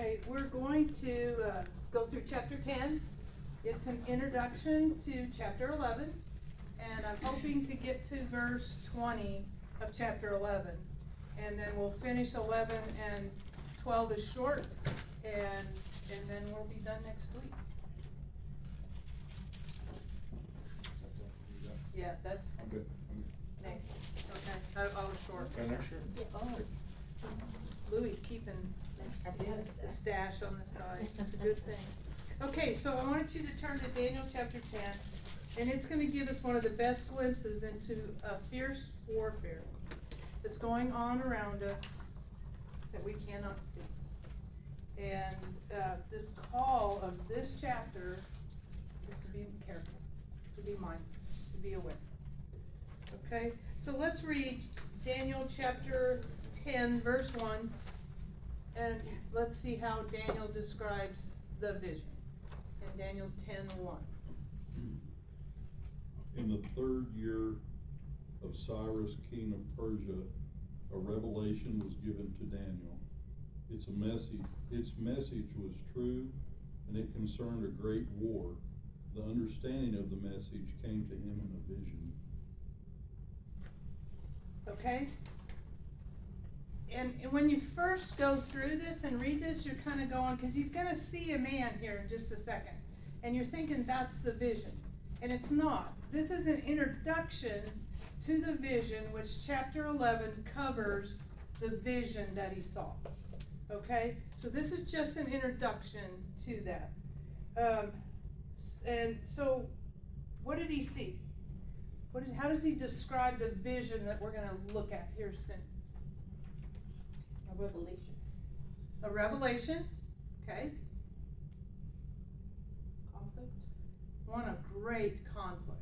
Okay, we're going to go through chapter 10. It's an introduction to chapter 11, and I'm hoping to get to verse 20 of chapter 11. And then we'll finish 11, and 12 is short, and then we'll be done next week. Yeah, that's I'm good. next. Okay, I was short. Okay, next year. Oh, Louis keeping the stash on the side. That's a good thing. Okay, so I want you to turn to Daniel chapter 10, and it's going to give us one of the best glimpses into a fierce warfare that's going on around us that we cannot see. And this call of this chapter is to be careful, to be mindful, to be aware. Okay, so let's read Daniel chapter 10, verse 1, and let's see how Daniel describes the vision. In Daniel 10:1. In the 3rd year of Cyrus, king of Persia, a revelation was given to Daniel. Its message was true, and it concerned a great war. The understanding of the message came to him in a vision. Okay? And when you first go through this and read this, you're kind of going, because he's going to see a man here in just a second. And you're thinking that's the vision. And it's not. This is an introduction to the vision, which chapter 11 covers the vision that he saw. Okay? So this is just an introduction to that. And so, what did he see? How does he describe the vision that we're going to look at here soon? A revelation. A revelation, okay. Conflict. One, a great conflict.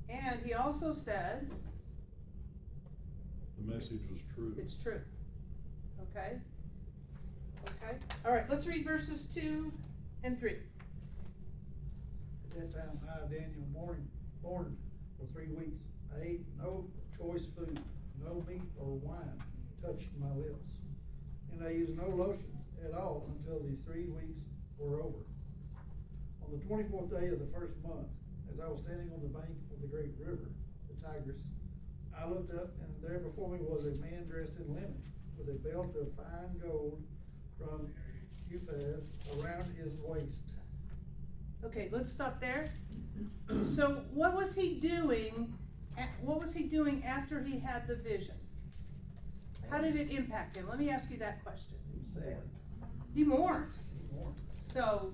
And he also said, The message was true. it's true. Okay? Okay? Alright, let's read verses 2 and 3. At that time, I, Daniel, mourned for 3 weeks. I ate no choice food, no meat or wine touched my lips, and I used no lotions at all until the 3 weeks were over. On the 24th day of the first month, as I was standing on the bank of the great river, the Tigris, I looked up, and there before me was a man dressed in linen, with a belt of fine gold from Uphaz around his waist. Okay, let's stop there. So what was he doing? What was he doing after he had the vision? How did it impact him? Let me ask you that question. Sad. He mourned. Mourned. So,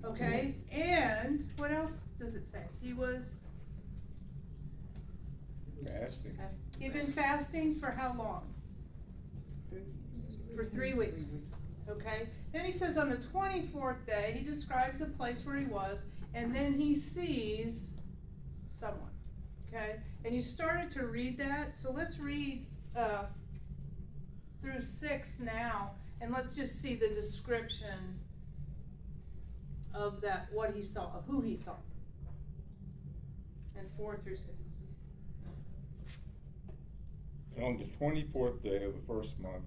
okay, and what else does it say? He was, Fasting. he'd been fasting for how long? For 3 weeks, okay? Then he says on the 24th day, he describes a place where he was, and then he sees someone, okay? And you started to read that, so let's read through 6 now, and let's just see the description of that, what he saw, of who he saw. And 4 through 6. And on the 24th day of the first month,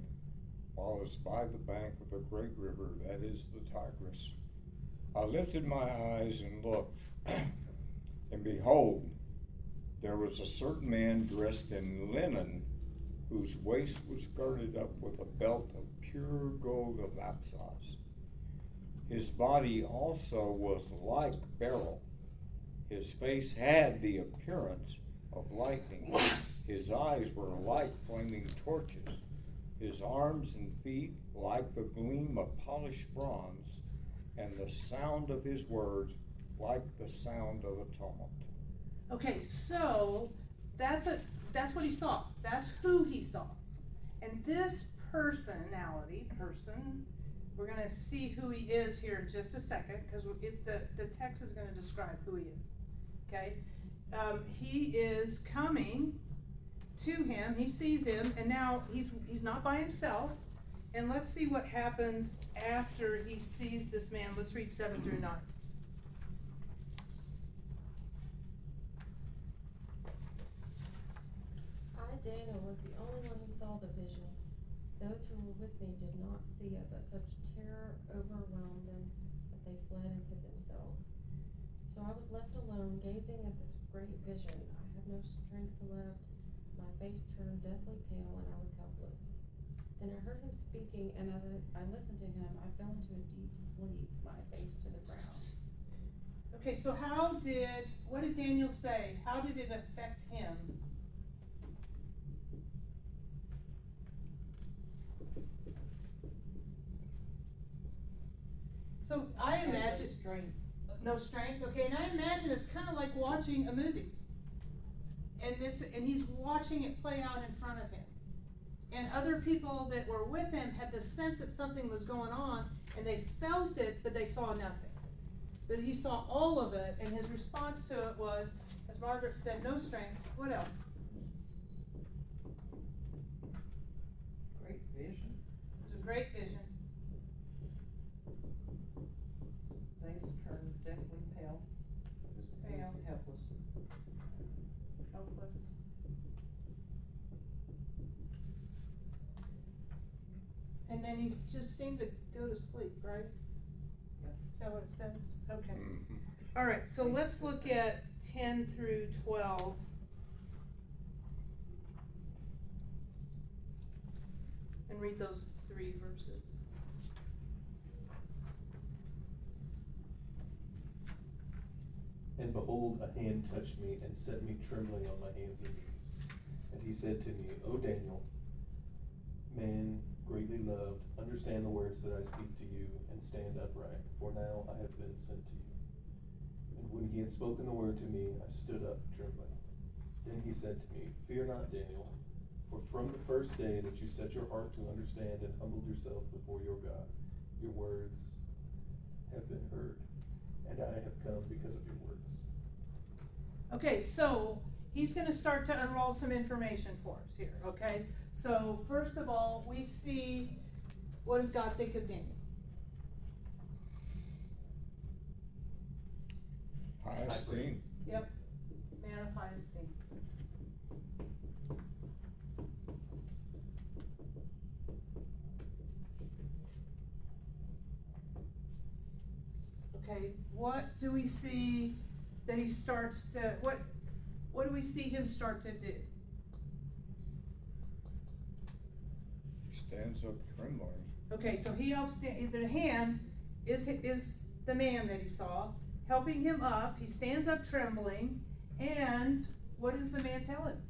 while I was by the bank of the great river, that is the Tigris, I lifted my eyes and looked, and behold, there was a certain man dressed in linen, whose waist was girded up with a belt of pure gold of Apsos. His body also was like beryl. His face had the appearance of lightning. His eyes were like flaming torches. His arms and feet like the gleam of polished bronze, and the sound of his words like the sound of a tumult. Okay, so that's what he saw. That's who he saw. And this person, we're going to see who he is here in just a second, because the text is going to describe who he is. Okay? He is coming to him. He sees him, and now he's not by himself. And let's see what happens after he sees this man. Let's read 7 through 9. I, Daniel, was the only one who saw the vision. Those who were with me did not see it, but such terror overwhelmed them that they fled and hid themselves. So I was left alone, gazing at this great vision. I had no strength left. My face turned deathly pale, and I was helpless. Then I heard him speaking, and as I listened to him, I fell into a deep sleep, my face to the ground. Okay, so what did Daniel say? How did it affect him? So I imagine, no strength, okay, and I imagine it's kinda like watching a movie. And he's watching it play out in front of him. And other people that were with him had the sense that something was going on, and they felt it, but they saw nothing. But he saw all of it, and his response to it was, as Margaret said, no strength. What else? Great vision. It was a great vision. Face turned deathly pale. He Pale. was helpless. Helpless. And then he just seemed to go to sleep, right? Yes. Is that what it says? Okay. Mhm. All right, so let's look at 10 through 12. And read those 3 verses. And behold, a hand touched me and set me trembling on my hands and knees. And he said to me, O Daniel, man greatly loved, understand the words that I speak to you, and stand upright, for now I have been sent to you. And when he had spoken the word to me, I stood up trembling. Then he said to me, Fear not, Daniel, for from the first day that you set your heart to understand and humbled yourself before your God, your words have been heard, and I have come because of your words. Okay, so he's gonna start to unroll some information for us here, okay? So first of all, we see, what does God think of Daniel? High esteem. Yep, man of high esteem. Okay, what do we see that he starts to, what do we see him start to do? He stands up trembling. Okay, so he helps, the hand is the man that he saw, helping him up, he stands up trembling, and what does the man tell him?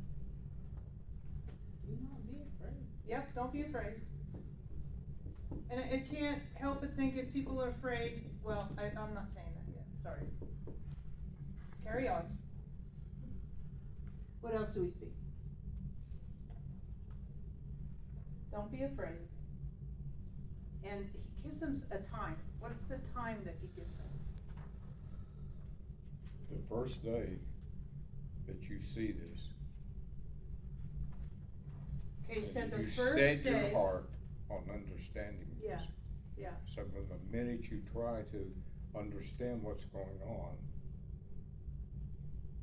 Do not be afraid. Yep, don't be afraid. And I can't help but think if people are afraid, well, I'm not saying that yet, sorry. Carry on. What else do we see? Don't be afraid. And he gives them a time. What is the time that he gives them? The first day that you see this. Okay, he said and the you first set day. your heart on understanding Yeah, this. yeah. So from the minute you try to understand what's going on,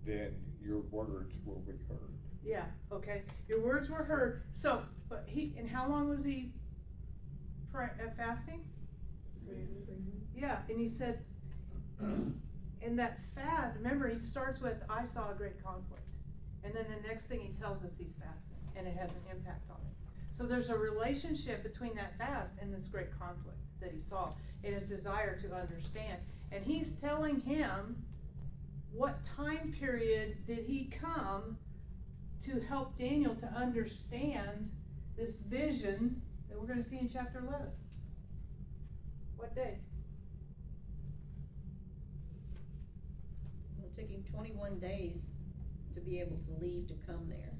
then your words will be heard. Yeah, okay, your words were heard, so, but and how long was he fasting? Yeah, and he said, in that fast, remember, he starts with, I saw a great conflict, and then the next thing he tells us he's fasting, and it has an impact on it. So there's a relationship between that fast and this great conflict that he saw, and his desire to understand, and he's telling him, what time period did he come to help Daniel to understand this vision that we're gonna see in chapter 11? What day? Well, it took him 21 days to be able to leave to come there.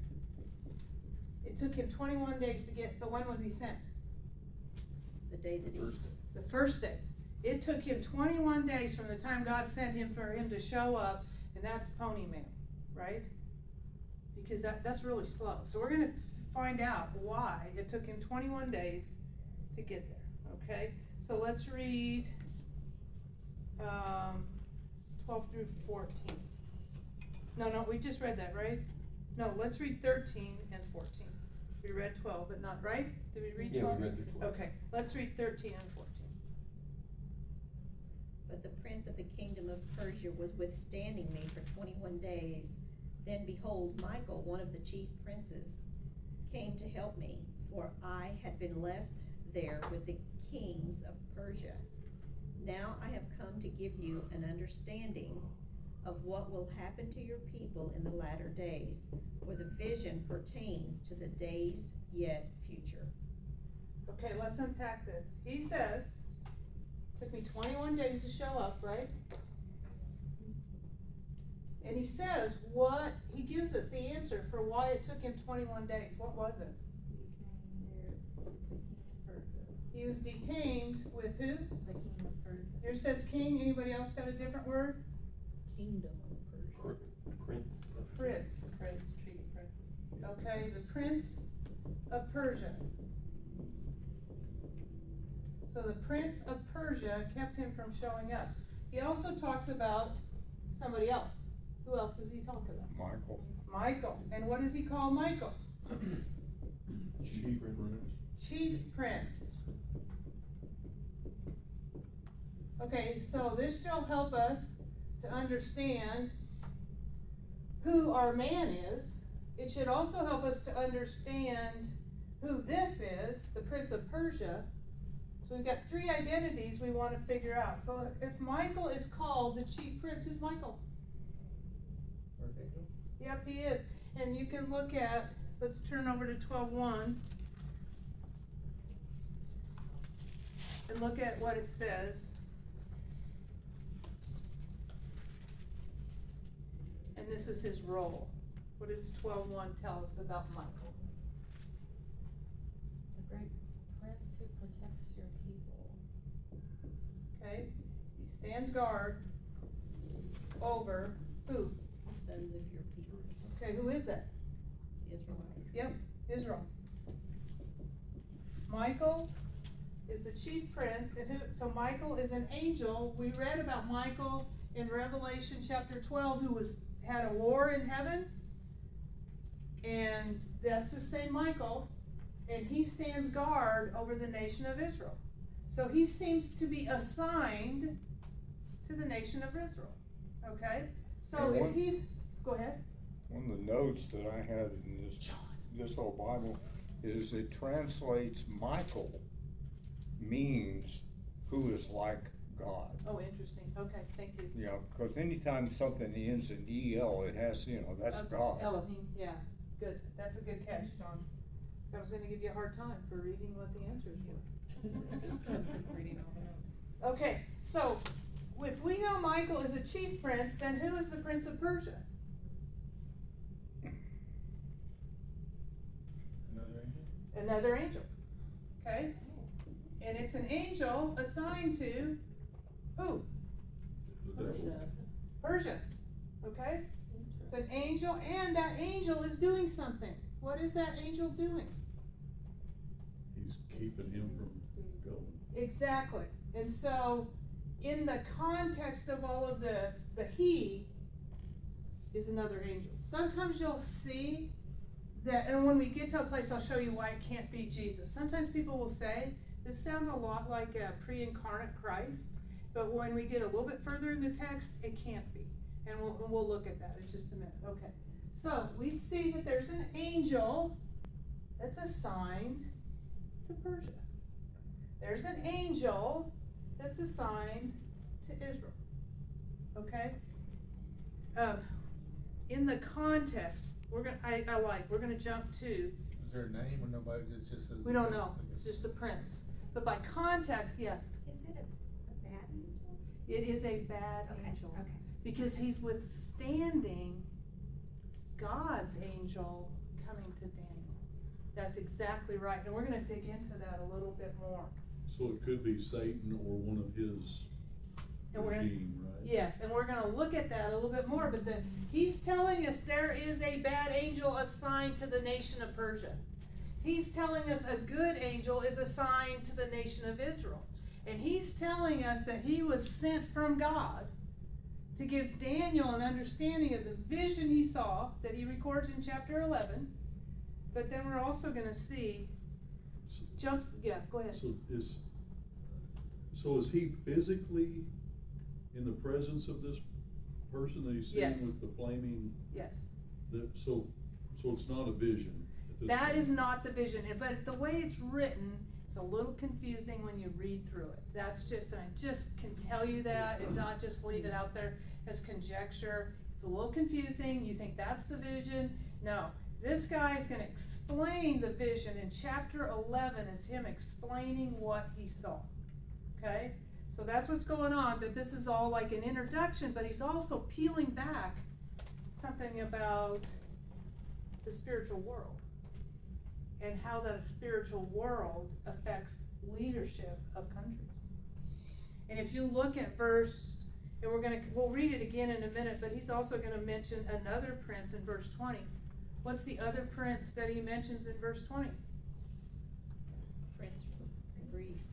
It took him 21 days to get, but when was he sent? The day that he. The first day. It took him 21 days from the time God sent him for him to show up, and that's pony mail, right? Because that's really slow. So we're gonna find out why it took him 21 days to get there, okay? So let's read 12 through 14. No, we just read that, right? No, let's read 13 and 14. We read 12, but not, right? Did we read Yeah, 12? we read through 12. Okay, let's read 13 and 14. But the prince of the kingdom of Persia was withstanding me for 21 days. Then behold, Michael, one of the chief princes, came to help me, for I had been left there with the kings of Persia. Now I have come to give you an understanding of what will happen to your people in the latter days, for the vision pertains to the days yet future. Okay, let's unpack this. He says, took me 21 days to show up, right? And he says what, he gives us the answer for why it took him 21 days. What was it? He was detained with who? The king of Persia. Yours says king, anybody else got a different word? Kingdom of Persia. Prince. Prince. Prince, treaty prince. Okay, the prince of Persia. So the prince of Persia kept him from showing up. He also talks about somebody else. Who else does he talk about? Michael. Michael. And what does he call Michael? Chief prince. Chief prince. Okay, so this shall help us to understand who our man is. It should also help us to understand who this is, the prince of Persia. So we've got three identities we want to figure out. So if Michael is called the chief prince, who's Michael? Archangel? Yep, he is. And you can look at, let's turn over to 12:1 and look at what it says. And this is his role. What does 12:1 tell us about Michael? The great prince who protects your people. Okay, he stands guard over who? The sons of your people, Okay, who is that? Israelites. Yep, Israel. Michael is the chief prince, and who? So Michael is an angel. We read about Michael in Revelation chapter 12, who had a war in heaven, and that's the same Michael, and he stands guard over the nation of Israel. So he seems to be assigned to the nation of Israel. Okay, so And if he's, go ahead. One of the notes that I had in this whole Bible is it translates Michael means who is like God. Oh, interesting. Okay, thank you. Yeah, because anytime something ends in EL, it has, that's God. Elohim, yeah, good, that's a good catch, John. I was gonna give you a hard time for reading what the answers were. Reading all the notes. Okay, so, if we know Michael is a chief prince, then who is the prince of Persia? Another angel, okay? And it's an angel assigned to who? The devil. Persia, okay? It's an angel, and that angel is doing something. What is that angel doing? He's keeping him from going. Exactly. And so, in the context of all of this, the he is another angel. Sometimes you'll see that, and when we get to a place, I'll show you why it can't be Jesus. Sometimes people will say, this sounds a lot like a pre-incarnate Christ, but when we get a little bit further in the text, it can't be. And we'll look at that in just a minute. Okay. So, we see that there's an angel that's assigned to Persia. There's an angel that's assigned to Israel. Okay? In the context, we're gonna jump to, Is there a name or nobody just says? we don't know, it's just the prince. But by context, yes, Is it a bad angel? it is a bad angel. Because he's withstanding God's angel coming to Daniel. That's exactly right, and we're gonna dig into that a little bit more. So it could be Satan or one of his And we're, regime, right? yes, and we're gonna look at that a little bit more, but he's telling us there is a bad angel assigned to the nation of Persia. He's telling us a good angel is assigned to the nation of Israel. And he's telling us that he was sent from God to give Daniel an understanding of the vision he saw that he records in chapter 11. But then we're also gonna see, go ahead. So is he physically in the presence of this person that he's seeing Yes. with the flaming, Yes. so it's not a vision at this That point? is not the vision, but the way it's written, it's a little confusing when you read through it. That's just, I just can tell you that, and not just leave it out there as conjecture. It's a little confusing, you think that's the vision? No, this guy is gonna explain the vision in chapter 11 is him explaining what he saw, okay? So that's what's going on, but this is all like an introduction, but he's also peeling back something about the spiritual world and how that spiritual world affects leadership of countries. And if you look at verse, and we'll read it again in a minute, but he's also gonna mention another prince in verse 20. What's the other prince that he mentions in verse 20? Prince from Greece,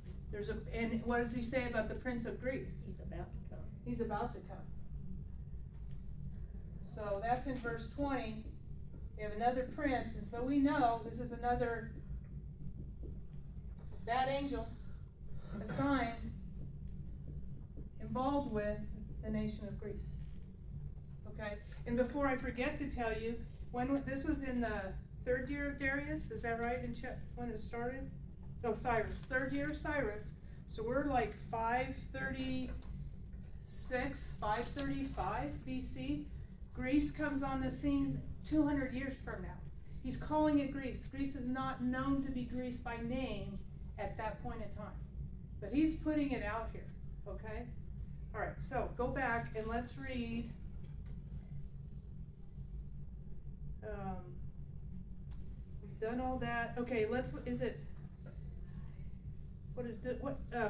And what does he say about the prince of Greece? he's about to come. He's about to come. So that's in verse 20. We have another prince, and so we know this is another bad angel assigned, involved with the nation of Greece. Okay, and before I forget to tell you, this was in the 3rd year of Darius, is that right, when it started? No, Cyrus, 3rd year of Cyrus, so we're like 536, 535 BC. Greece comes on the scene 200 years from now. He's calling it Greece. Greece is not known to be Greece by name at that point in time, but he's putting it out here, okay? All right, so go back and let's read. We've done all that. Okay,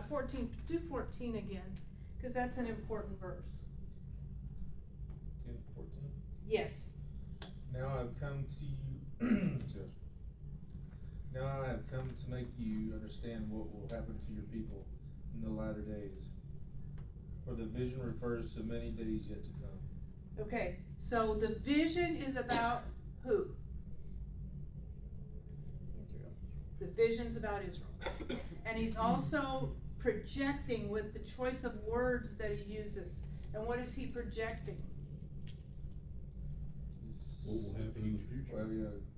14, do 14 again, because that's an important verse. 10:14. Yes. Now I've come to you, now I have come to make you understand what will happen to your people in the latter days. For the vision refers to many days yet to come. Okay, so the vision is about who? Israel. The vision's about Israel. And he's also projecting with the choice of words that he uses. And what is he projecting? What will happen in the future? Well,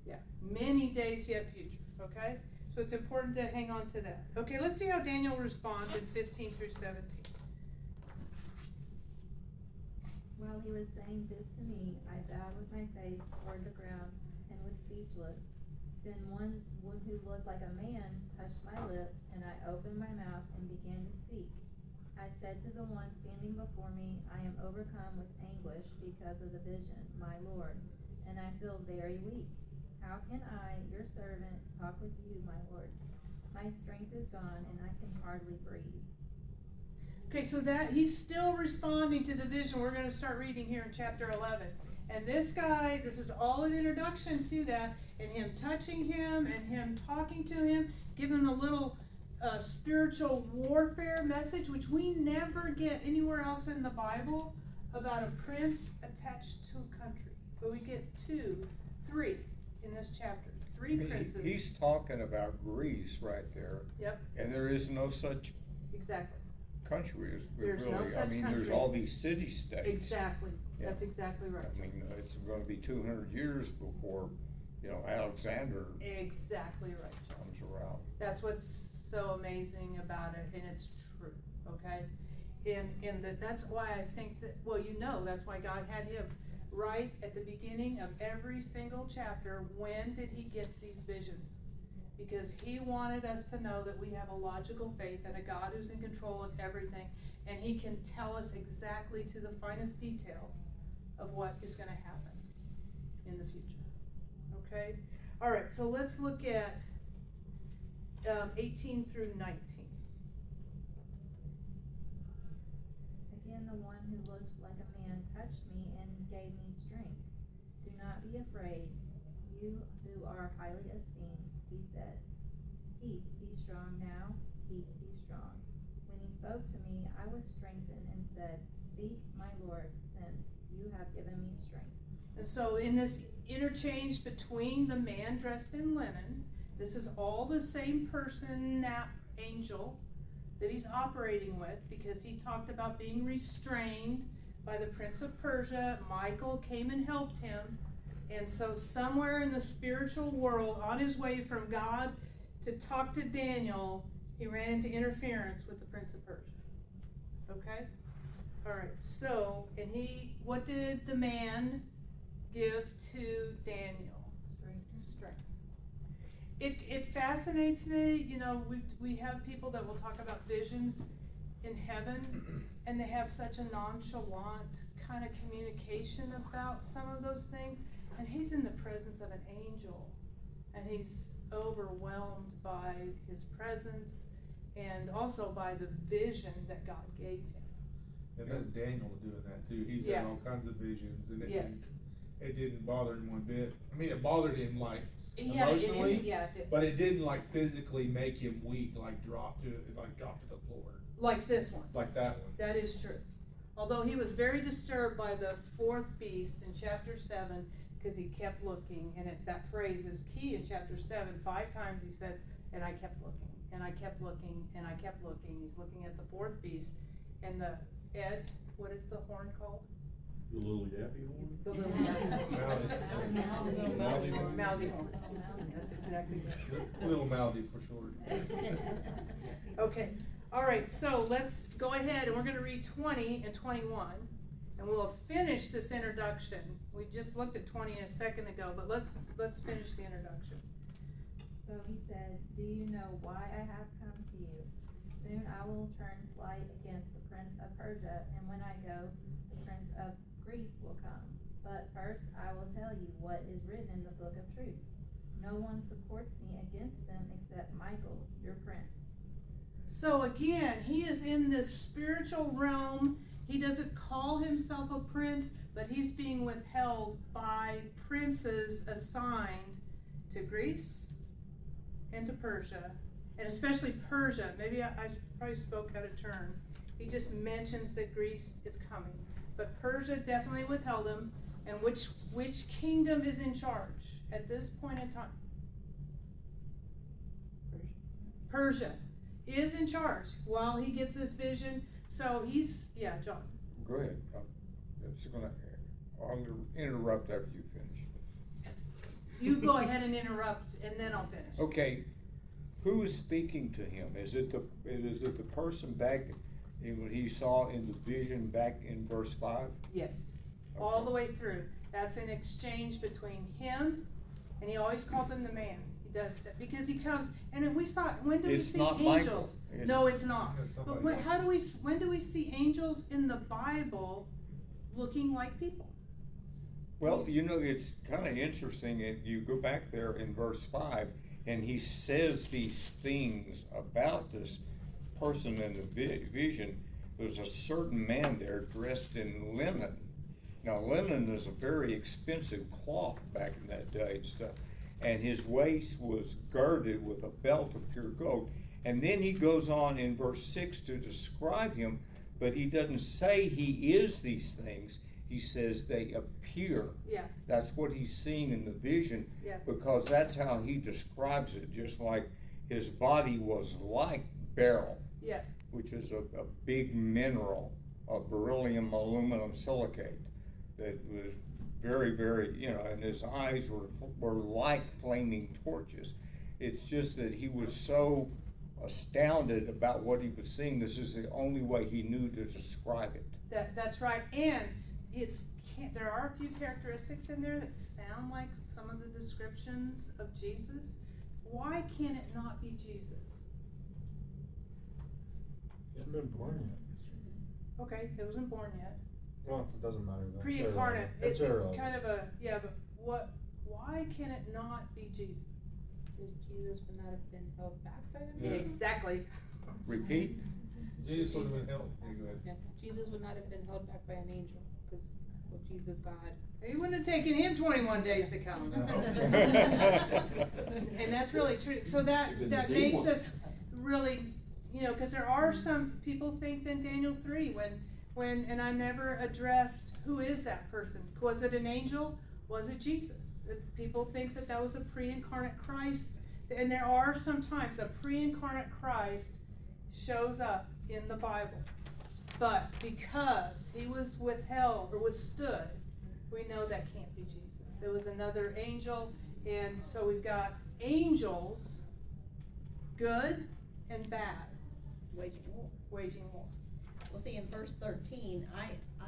Yeah, many days yet future, okay? So it's important to hang on to that. Okay, let's see how Daniel responds in 15 through 17. While he was saying this to me, I bowed with my face toward the ground and was speechless. Then one who looked like a man touched my lips, and I opened my mouth and began to speak. I said to the one standing before me, I am overcome with anguish because of the vision, my Lord, and I feel very weak. How can I, your servant, talk with you, my Lord? My strength is gone, and I can hardly breathe. Okay, so that he's still responding to the vision. We're going to start reading here in chapter 11. And this guy, this is all an introduction to that, and him touching him and him talking to him, giving a little spiritual warfare message, which we never get anywhere else in the Bible about a prince attached to a country. But we get 3 in this chapter. 3 princes. He's talking about Greece right there. Yep. And there is no such Exactly. country as There's really. no I such mean, there's country. all these city-states. Exactly. Yeah. That's exactly right. I mean, it's gonna be 200 years before, Alexander Exactly right, John. comes around. That's what's so amazing about it, and it's true, okay? And that's why I think that, that's why God had him right at the beginning of every single chapter. When did he get these visions? Because he wanted us to know that we have a logical faith and a God who's in control of everything, and he can tell us exactly to the finest detail of what is gonna happen in the future, okay? All right, so let's look at 18 through 19. Again, the one who looked like a man touched me and gave me strength. Do not be afraid, you who are highly esteemed, he said. Peace, be strong now, peace, be strong. When he spoke to me, I was strengthened and said, Speak, my Lord, since you have given me strength. And so in this interchanged between the man dressed in linen. This is all the same person, that angel, that he's operating with, because he talked about being restrained by the Prince of Persia. Michael came and helped him. And so somewhere in the spiritual world, on his way from God to talk to Daniel, he ran into interference with the Prince of Persia. Okay? Alright, so, and what did the man give to Daniel? Strength. It fascinates me, you know, we have people that will talk about visions in heaven, and they have such a nonchalant kind of communication about some of those things, and he's in the presence of an angel, and he's overwhelmed by his presence, and also by the vision that God gave him. And that's Daniel doing that too. He's Yeah. had all kinds of visions, and Yes. it didn't bother him one bit. I mean, it bothered him like Yeah, emotionally, it did. but it didn't like physically make him weak, like drop to the floor, Like this one. like that one. That is true. Although he was very disturbed by the fourth beast in chapter 7, because he kept looking, and that phrase is key in chapter 7. 5 times he says, and I kept looking, and I kept looking, and I kept looking. He's looking at the fourth beast, and what is the horn called? The little yappy horn? The little Mouthy. mouthy horn. That's exactly it. Little mouthy for short. Okay, all right, so let's go ahead and we're gonna read 20 and 21, and we'll finish this introduction. We just looked at 20 a second ago, but let's finish the introduction. So he said, "Do you know why I have come to you? Soon I will turn flight against the Prince of Persia, and when I go, the Prince of Greece will come. But first I will tell you what is written in the book of truth. No one supports me against them except Michael, your prince." So again, he is in this spiritual realm. He doesn't call himself a prince, but he's being withheld by princes assigned to Greece and to Persia, and especially Persia. Maybe I probably spoke out of turn. He just mentions that Greece is coming, but Persia definitely withheld him. And which kingdom is in charge at this point in time? Persia is in charge while he gets this vision. So John. Go ahead. I'll interrupt after you finish. You go ahead and interrupt, and then I'll finish. Okay, who is speaking to him? Is it the person back in what he saw in the vision back in verse 5? Yes, all the way through. That's an exchange between him, and he always calls him the man. He does that because he comes, and we saw. When do we It's see not angels? Michael. No, it's not. It's But somebody else. when do we see angels in the Bible looking like people? Well, you know, it's kind of interesting. You go back there in verse 5, and he says these things about this person in the vision. There's a certain man there dressed in linen. Now, linen is a very expensive cloth back in that day and stuff. And his waist was girded with a belt of pure gold. And then he goes on in verse 6 to describe him, but he doesn't say he is these things. He says they appear. Yeah. That's what he's seeing in the vision, Yeah. because that's how he describes it, just like his body was like beryl, Yeah. which is a big mineral of beryllium aluminum silicate that was very, very, and his eyes were like flaming torches. It's just that he was so astounded about what he was seeing. This is the only way he knew to describe it. That's right, and there are a few characteristics in there that sound like some of the descriptions of Jesus. Why can it not be Jesus? He hadn't been born yet. Okay, he wasn't born yet. Well, it doesn't matter though. Pre-incarnate. It's irrelevant. Kind of but why can it not be Jesus? Because Jesus would not have been held back by an Yeah. angel. Exactly. Repeat? Jesus would have been helped. Yeah, go ahead. Yeah, Jesus would not have been held back by an angel, because, well, Jesus, God. It wouldn't have taken him 21 days to come. No. And that's really true. So that makes us really, because there are some people think in Daniel 3 and I never addressed who is that person. Was it an angel? Was it Jesus? People think that that was a pre-incarnate Christ, and there are sometimes a pre-incarnate Christ shows up in the Bible. But because he was withheld or withstood, we know that can't be Jesus. It was another angel, and so we've got angels, good and bad, Waging war. waging war. Well, see, in verse 13,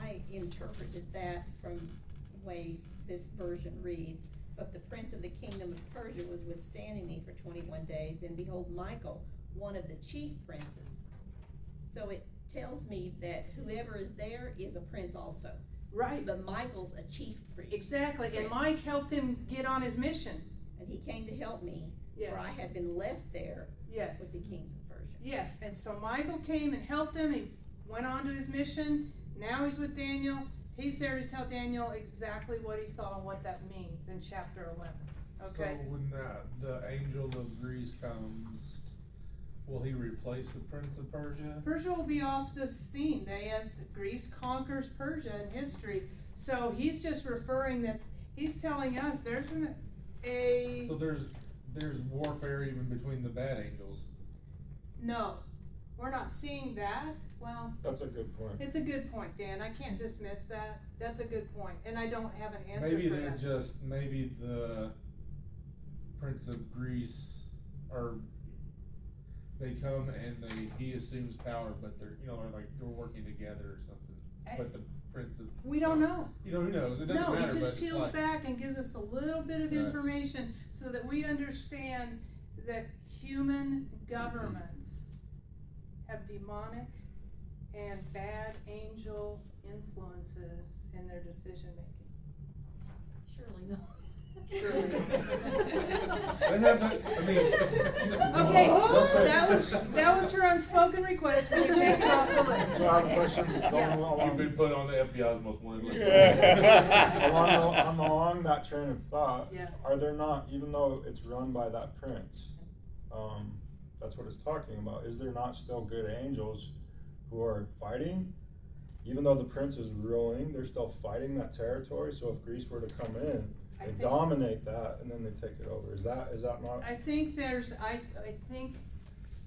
I interpreted that from the way this version reads. But the prince of the kingdom of Persia was withstanding me for 21 days. Then behold, Michael, one of the chief princes. So it tells me that whoever is there is a prince also. Right. But Michael's a chief priest. Exactly, and Prince. Mike helped him get on his mission. And he came to help me, Yes. for I had been left there Yes. with the kings of Persia. Yes, and so Michael came and helped him. He went on to his mission. Now he's with Daniel. He's there to tell Daniel exactly what he saw and what that means in chapter 11. Okay? So when the angel of Greece comes, will he replace the prince of Persia? Persia will be off the scene. Greece conquers Persia in history. So he's just referring that he's telling us there's So there's warfare even between the bad angels. no, we're not seeing that. Well, That's a good point. it's a good point, Dan. I can't dismiss that. That's a good point, and I don't have an answer Maybe for they're that. maybe the prince of Greece, or they come and he assumes power, but they're they're working together or something. But the prince of We don't know. who knows? It doesn't No, matter. it just but it's peels like, back and gives us a little bit of Right. information so that we understand that human governments have demonic and bad angel influences in their decision making. Surely no. They have that, I mean. Okay, that was her unspoken request. We can take it off the list. So I have a question Yeah. going You've along, been put on the FBI's most wanted list. along that train of thought. Yeah. Are there not, even though it's run by that prince, that's what it's talking about, is there not still good angels who are fighting? Even though the prince is ruling, they're still fighting that territory, so if Greece were to come in, I they think- dominate that, and then they take it over, is that not? I think I think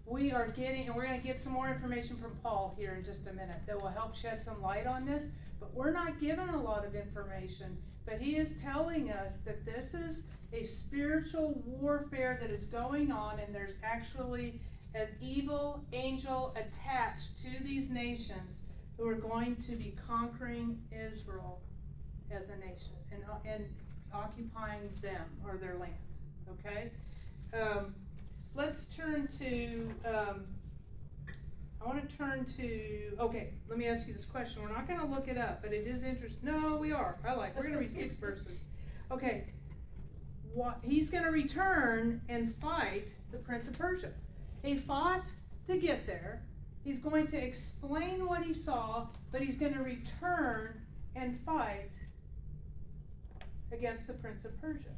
we are getting, and we're gonna get some more information from Paul here in just a minute that will help shed some light on this, but we're not given a lot of information. But he is telling us that this is a spiritual warfare that is going on, and there's actually an evil angel attached to these nations who are going to be conquering Israel as a nation and occupying them or their land, okay? Let's turn to, I wanna turn to, okay, let me ask you this question. We're not gonna look it up, but it is interesting. No, we are. We're gonna read 6 verses. Okay, he's gonna return and fight the Prince of Persia. He fought to get there. He's going to explain what he saw, but he's gonna return and fight against the Prince of Persia.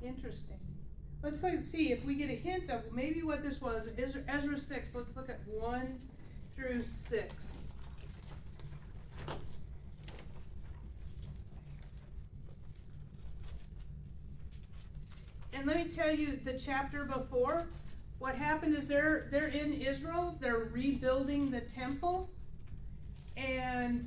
Interesting. Let's see if we get a hint of maybe what this was. Ezra 6, let's look at 1 through 6. And let me tell you the chapter before. What happened is they're in Israel, they're rebuilding the temple, and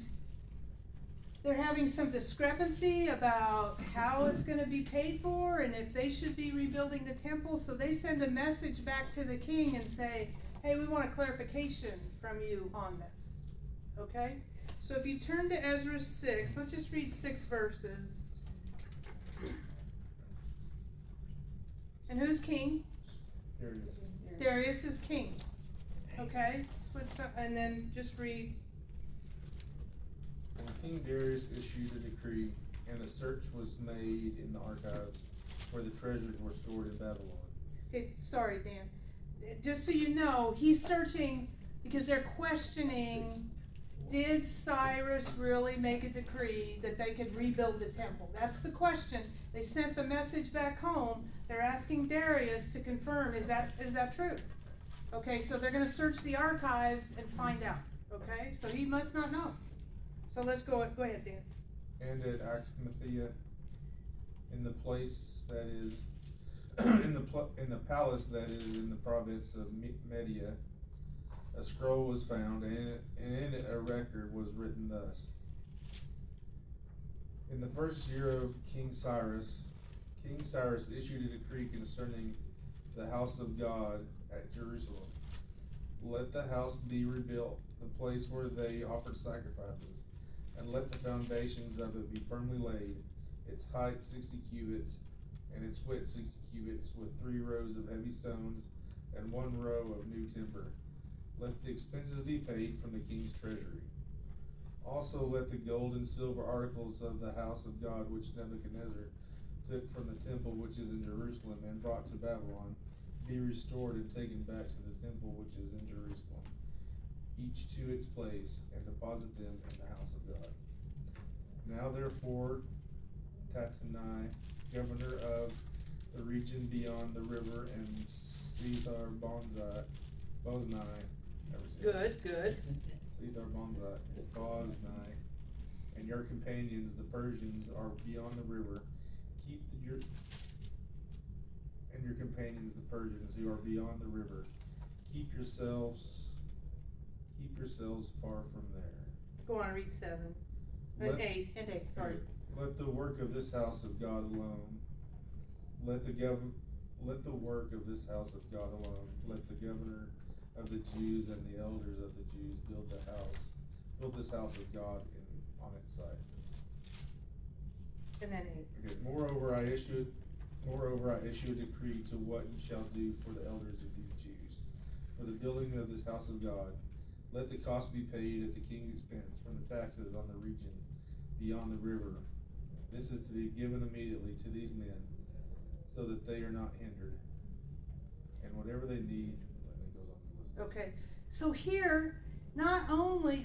they're having some discrepancy about how it's gonna be paid for and if they should be rebuilding the temple, so they send a message back to the king and say, hey, we want a clarification from you on this, okay? So if you turn to Ezra 6, let's just read 6 verses. And who's king? Darius is king, okay? And then just read. And King Darius issued a decree, and a search was made in the archives where the treasures were stored in Babylon. Okay, sorry, Dan. Just so you know, he's searching because they're questioning, did Cyrus really make a decree that they could rebuild the temple? That's the question. They sent the message back home. They're asking Darius to confirm, is that true? Okay, so they're gonna search the archives and find out, okay? So he must not know. So let's go ahead, Dan. And at Achmethea, in the place that is in the palace that is in the province of Media, a scroll was found, and in it a record was written thus: In the first year of King Cyrus issued a decree concerning the house of God at Jerusalem. Let the house be rebuilt, the place where they offered sacrifices, and let the foundations of it be firmly laid, its height 60 cubits, and its width 60 cubits, with 3 rows of heavy stones, and 1 row of new timber. Let the expenses be paid from the king's treasury. Also let the gold and silver articles of the house of God, which Nebuchadnezzar took from the temple which is in Jerusalem and brought to Babylon, be restored and taken back to the temple which is in Jerusalem, each to its place, and deposit them in the house of God. Now therefore, Tattenai, governor of the region beyond the river, and Shethar-Boznai, Good. Shethar-Boznai, and your companions, the Persians, are beyond the river. Your companions, the Persians, who are beyond the river, keep yourselves far from there. Go on, read 7. Let- 8, sorry. Let the work of this house of God alone. Let the work of this house of God alone. Let the governor of the Jews and the elders of the Jews build this house of God on its site. And then 8. Okay. Moreover, I issue a decree to what you shall do for the elders of these Jews, for the building of this house of God. Let the cost be paid at the king's expense from the taxes on the region beyond the river. This is to be given immediately to these men, so that they are not hindered. And whatever they need, it goes on the list. Okay, so here,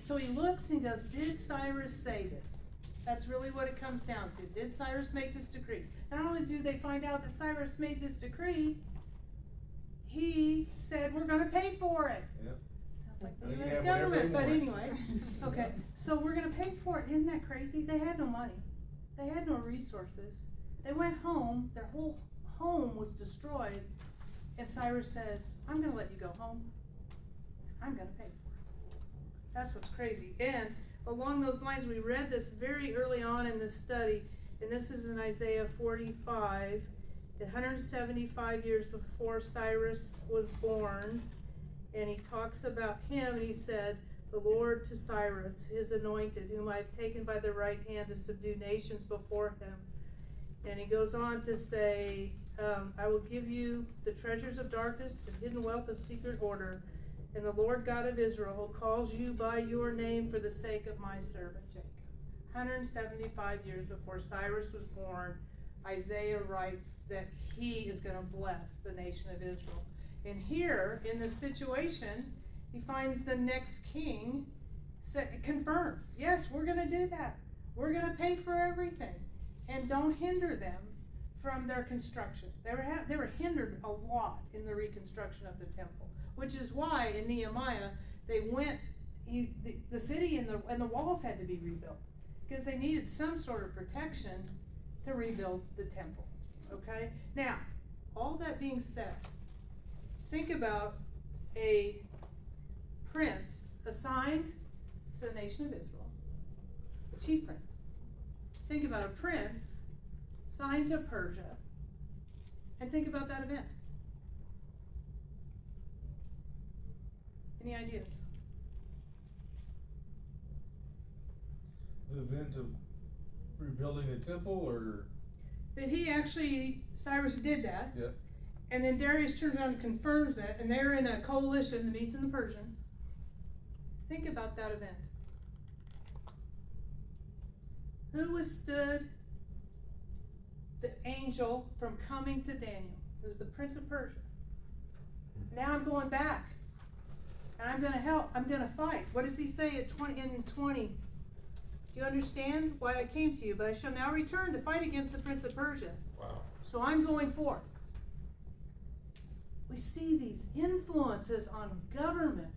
so he looks and he goes, did Cyrus say this? That's really what it comes down to. Did Cyrus make this decree? Not only do they find out that Cyrus made this decree, he said, we're gonna pay for it. Yep. Sounds like And the you can US have whatever government, you but want. anyway. Okay, so we're gonna pay for it. Isn't that crazy? They had no money. They had no resources. They went home, their whole home was destroyed, and Cyrus says, I'm gonna let you go home. I'm gonna pay for it. That's what's crazy. And along those lines, we read this very early on in this study, and this is in Isaiah 45, 175 years before Cyrus was born, and he talks about him, and he said, the Lord to Cyrus, his anointed, whom I have taken by the right hand to subdue nations before him. And he goes on to say, I will give you the treasures of darkness and hidden wealth of secret order. And the Lord God of Israel calls you by your name for the sake of my servant Jacob. 175 years before Cyrus was born, Isaiah writes that he is going to bless the nation of Israel. And here, in this situation, he finds the next king confirms, yes, we're going to do that. We're going to pay for everything. And don't hinder them from their construction. They were hindered a lot in the reconstruction of the temple, which is why in Nehemiah they went. The city and the walls had to be rebuilt because they needed some sort of protection to rebuild the temple. Okay. Now, all that being said, think about a prince assigned to the nation of Israel, the chief prince. Think about a prince signed to Persia, and think about that event. Any ideas? The event of rebuilding a temple, or? That Cyrus did that. Yep. And then Darius turns around and confirms it, and they're in a coalition, the Medes and the Persians. Think about that event. Who withstood the angel from coming to Daniel? It was the Prince of Persia. Now I'm going back, and I'm going to help. I'm going to fight. What does he say in 20? Do you understand why I came to you? But I shall now return to fight against the Prince of Persia. Wow. So I'm going forth. We see these influences on government.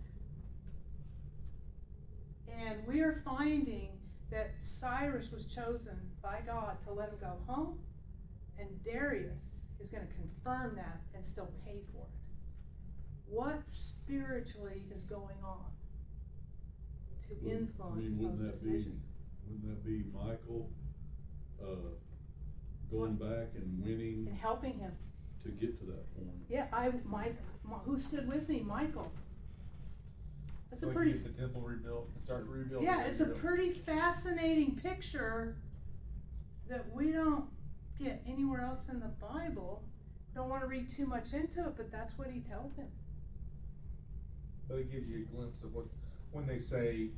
And we are finding that Cyrus was chosen by God to let him go home, And Darius is gonna confirm that and still pay for it. What spiritually is going on to Well, I influence mean, those decisions? Wouldn't that be Michael, going back and winning And helping him. to get to that point? Yeah, who stood with me? Michael. That's a So pretty, get the temple rebuilt, start rebuilding. yeah, it's a Israel. pretty fascinating picture that we don't get anywhere else in the Bible. Don't wanna read too much into it, but that's what he tells him. But it gives you a glimpse of what, when they say,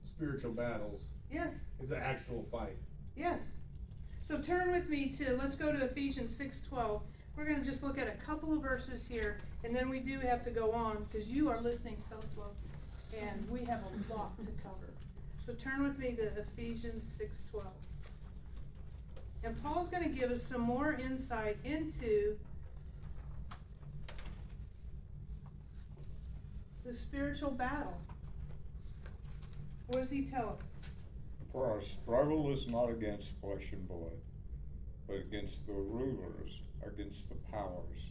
spiritual battles, Yes, is an actual fight. yes. So turn with me to, let's go to Ephesians 6:12. We're gonna just look at a couple of verses here, and then we do have to go on, cause you are listening so slow, and we have a lot to cover. So turn with me to Ephesians 6:12. And Paul's gonna give us some more insight into the spiritual battle. What does he tell us? For our struggle is not against flesh and blood, but against the rulers, against the powers,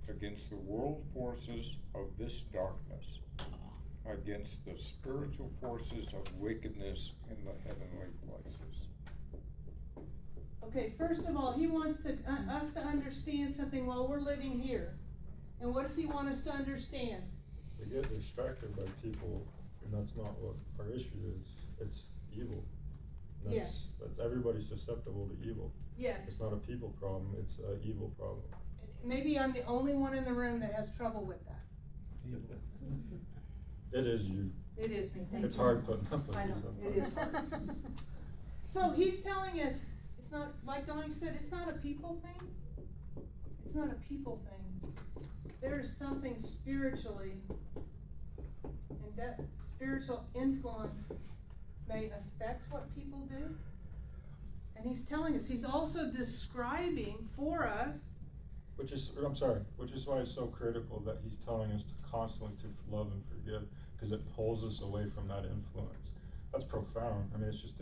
against the world forces of this darkness, against the spiritual forces of wickedness in the heavenly places. Okay, first of all, he wants us to understand something while we're living here. And what does he want us to understand? We get distracted by people, and that's not what our issue is. It's evil. Yes. That's everybody's susceptible to evil. Yes. It's not a people problem, it's an evil problem. Maybe I'm the only one in the room that has trouble with that. It is you. It is me, thank you. It's hard putting up with I you know, sometimes. it is hard. So he's telling us, it's not, like Donnie said, it's not a people thing. It's not a people thing. There is something spiritually, and that spiritual influence may affect what people do. And he's telling us, he's also describing for us. Which is why it's so critical that he's telling us to constantly to love and forgive, because it pulls us away from that influence. That's profound. I mean, it's just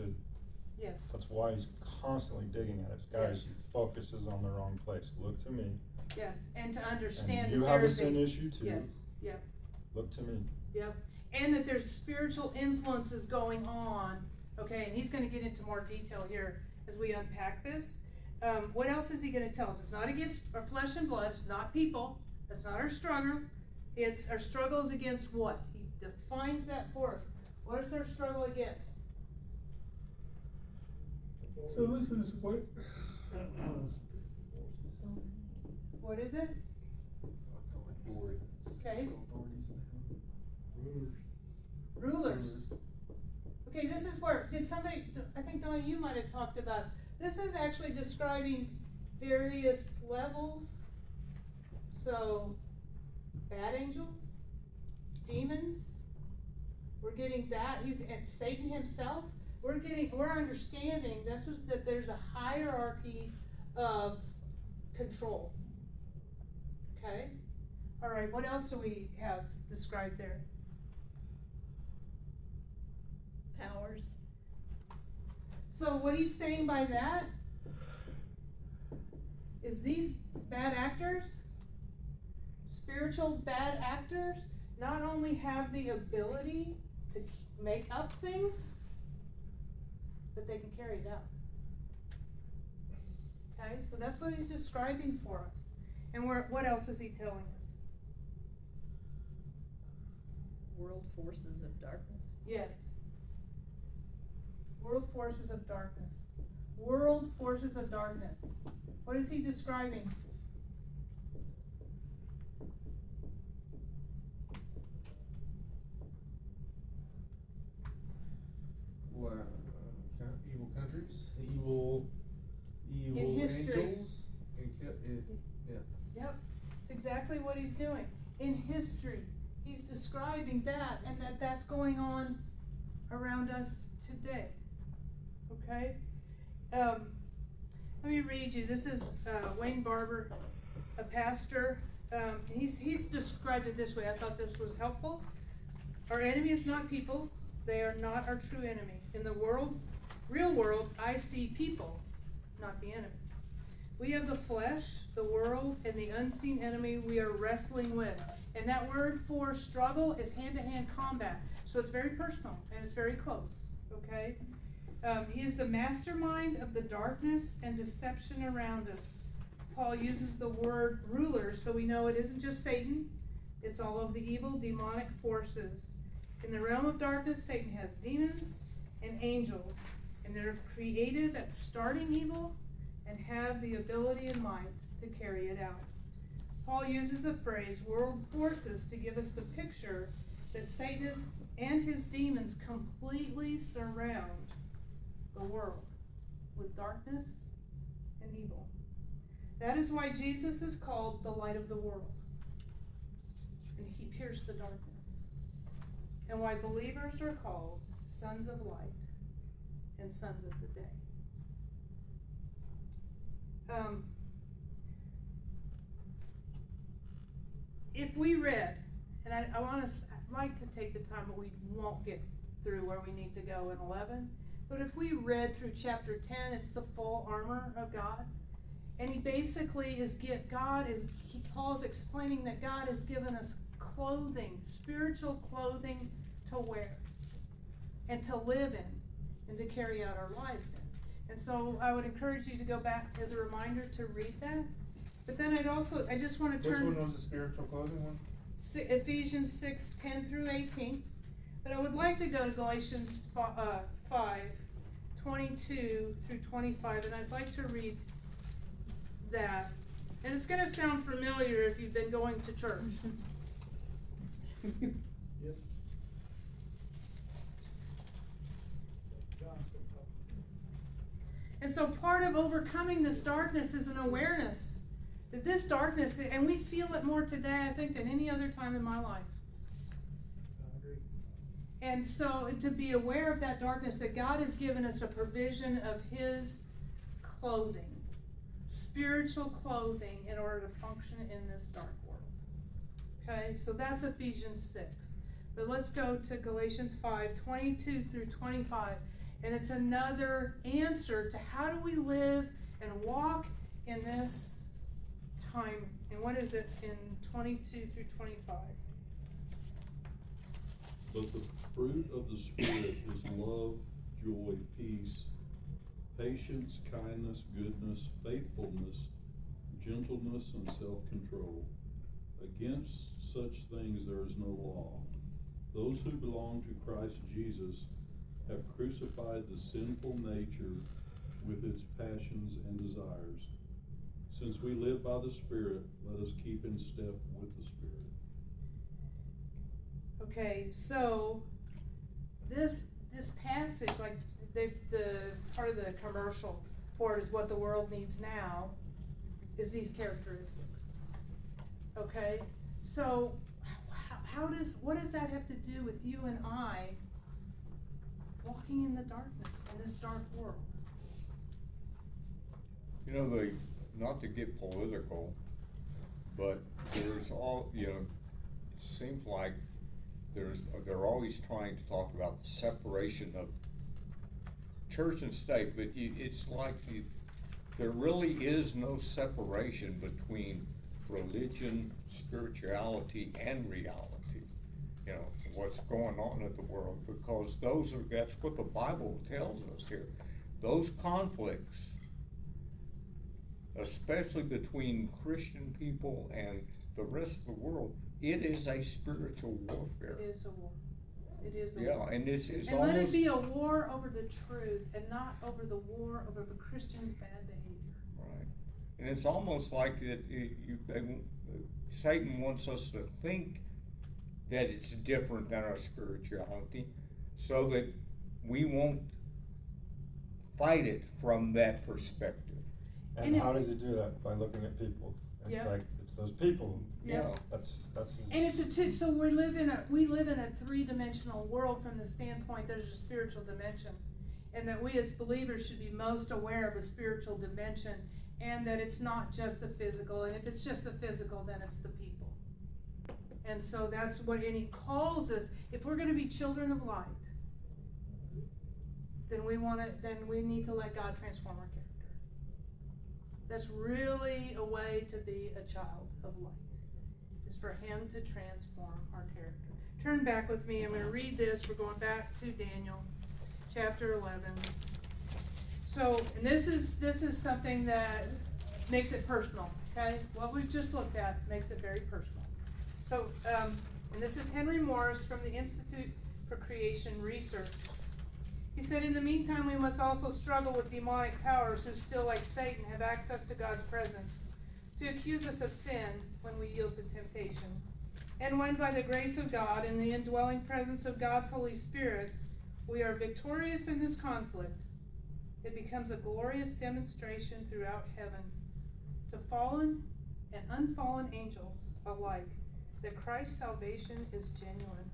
Yes. that's why he's constantly digging at us. Guys, your focus is on the wrong place. Look to me. Yes, and to understand And that you have a there's sin issue too. Yes, yep, Look to me. yep, and that there's spiritual influences going on, okay, and he's gonna get into more detail here as we unpack this. What else is he gonna tell us? It's not against our flesh and blood, it's not people, that's not our struggle, it's, our struggle is against what? He defines that for us. What is our struggle against? So this is what, What is it? Okay, rulers. Okay, this is where, I think Donnie, you might have talked about, this is actually describing various levels. So, bad angels, demons, we're getting that, and Satan himself, we're understanding this is that there's a hierarchy of control. Okay? Alright, what else do we have described there? Powers. So what he's saying by that is these bad actors, spiritual bad actors, not only have the ability to make up things, but they can carry it out. Okay, so that's what he's describing for us. And what else is he telling us? World forces of darkness. Yes. World forces of darkness. World forces of darkness. What is he describing? what, evil countries, evil In history. angels. Yep, it's exactly what he's doing. In history, he's describing that, and that's going on around us today. Okay? Let me read you. This is Wayne Barber, a pastor. He's described it this way. I thought this was helpful. Our enemy is not people. They are not our true enemy. In the real world, I see people, not the enemy. We have the flesh, the world, and the unseen enemy we are wrestling with. And that word for struggle is hand-to-hand combat. So it's very personal and it's very close, okay? He is the mastermind of the darkness and deception around us. Paul uses the word rulers, so we know it isn't just Satan. It's all of the evil demonic forces. In the realm of darkness, Satan has demons and angels, and they're creative at starting evil and have the ability and might to carry it out. Paul uses the phrase world forces to give us the picture that Satan and his demons completely surround the world with darkness and evil. That is why Jesus is called the light of the world, and he pierced the darkness. And why believers are called sons of light and sons of the day. If we read, and I'd like to take the time, but we won't get through where we need to go in 11, but if we read through chapter 10, it's the full armor of God. And he basically Paul's explaining that God has given us clothing, spiritual clothing to wear and to live in and to carry out our lives in. And so I would encourage you to go back as a reminder to read that. But then I just want to turn. Which one was the spiritual clothing one? Ephesians 6, 10 through 18. But I would like to go to Galatians 5, 22 through 25, and I'd like to read that. And it's going to sound familiar if you've been going to church. Yep. John's gonna talk. And so part of overcoming this darkness is an awareness that this darkness, and we feel it more today, I think, than any other time in my life. I agree. And so to be aware of that darkness, that God has given us a provision of his clothing, spiritual clothing, in order to function in this dark world. Okay, so that's Ephesians 6. But let's go to Galatians 5, 22 through 25. And it's another answer to how do we live and walk in this time. And what is it in 22 through 25? But the fruit of the Spirit is love, joy, peace, patience, kindness, goodness, faithfulness, gentleness, and self-control. Against such things there is no law. Those who belong to Christ Jesus have crucified the sinful nature with its passions and desires. Since we live by the Spirit, let us keep in step with the Spirit. Okay, so this passage, like the part of the commercial for it is what the world needs now, is these characteristics. Okay, so what does that have to do with you and I walking in the darkness, in this dark world? You know, not to get political, but there's it seems like they're always trying to talk about the separation of church and state, but it's like there really is no separation between religion, spirituality, and reality. You know, what's going on in the world, because that's what the Bible tells us here. Those conflicts, especially between Christian people and the rest of the world, it is a spiritual warfare. It is a war. It is a Yeah, war. and it's And almost. let it be a war over the truth and not over the war over the Christian's bad behavior. Right. And it's almost like Satan wants us to think that it's different than our spirituality, so that we won't fight it from that perspective. And how does he do that? By looking at people. It's Yeah. like, it's those people. Yeah. That's his. And it's so we live in a three-dimensional world from the standpoint that there's a spiritual dimension, and that we as believers should be most aware of a spiritual dimension, and that it's not just the physical, and if it's just the physical, then it's the people. And so that's what, and he calls us, if we're gonna be children of light, then we need to let God transform our character. That's really a way to be a child of light, is for him to transform our character. Turn back with me, I'm gonna read this, we're going back to Daniel, chapter 11. So, and this is something that makes it personal, okay? What we've just looked at makes it very personal. So, and this is Henry Morris from the Institute for Creation Research. He said, in the meantime, we must also struggle with demonic powers who still, like Satan, have access to God's presence to accuse us of sin when we yield to temptation. And when, by the grace of God and the indwelling presence of God's Holy Spirit, we are victorious in this conflict, it becomes a glorious demonstration throughout heaven to fallen and unfallen angels alike that Christ's salvation is genuine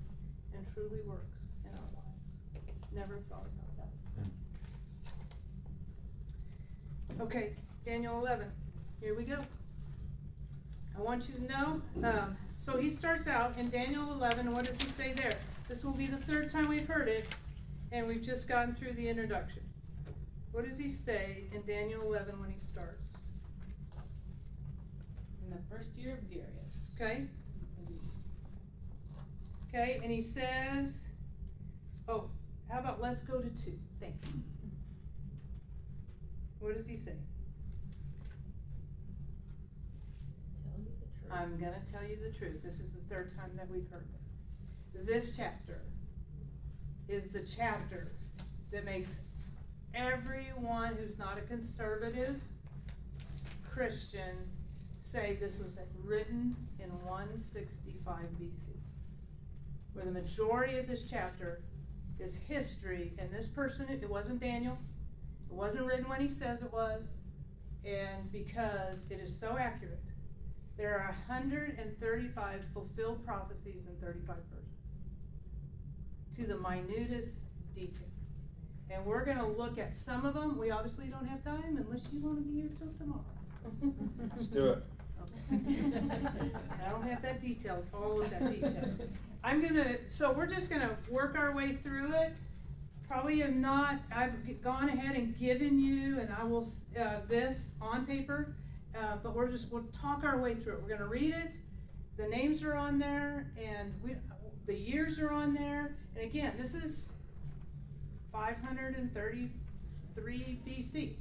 and truly works in our lives. Never thought about that. Okay, Daniel 11. Here we go. I want you to know, so he starts out in Daniel 11, and what does he say there? This will be the third time we've heard it, and we've just gotten through the introduction. What does he say in Daniel 11 when he starts? In the first year of Darius. Okay? Okay, and he says, oh, how about let's go to 2. Thank you. What does he say? Tell you the truth. I'm gonna tell you the truth. This is the third time that we've heard it. This chapter is the chapter that makes everyone who's not a conservative Christian say this was written in 165 BC. Where the majority of this chapter is history, and this person, it wasn't Daniel, it wasn't written when he says it was, and because it is so accurate. There are 135 fulfilled prophecies in 35 verses, to the minutest detail. And we're going to look at some of them. We obviously don't have time unless you want to be here till tomorrow. Let's do it. I don't have that detail, all of that detail. So we're just gonna work our way through it. Probably have not, I've gone ahead and given you, and I will, this on paper, but we'll talk our way through it. We're gonna read it, the names are on there, and the years are on there. And again, this is 533 BC.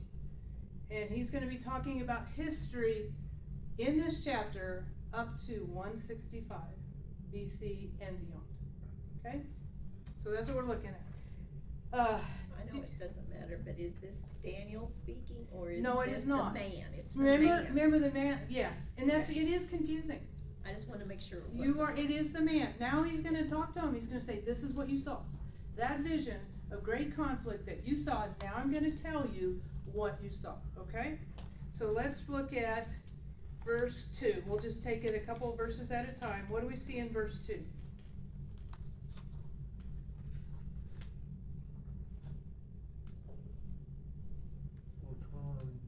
And he's gonna be talking about history in this chapter up to 165 BC and beyond. Okay? So that's what we're looking at. I know it doesn't matter, but is this Daniel speaking, or is No, it this is not. the man? It's the Remember, man. remember the man, yes, and it is confusing. I just wanna make sure it It is the man. Now he's gonna talk to him, he's gonna say, this is what you saw. That vision of great conflict that you saw, now I'm gonna tell you what you saw, okay? So let's look at verse 2. We'll just take it a couple of verses at a time. What do we see in verse 2? Which one?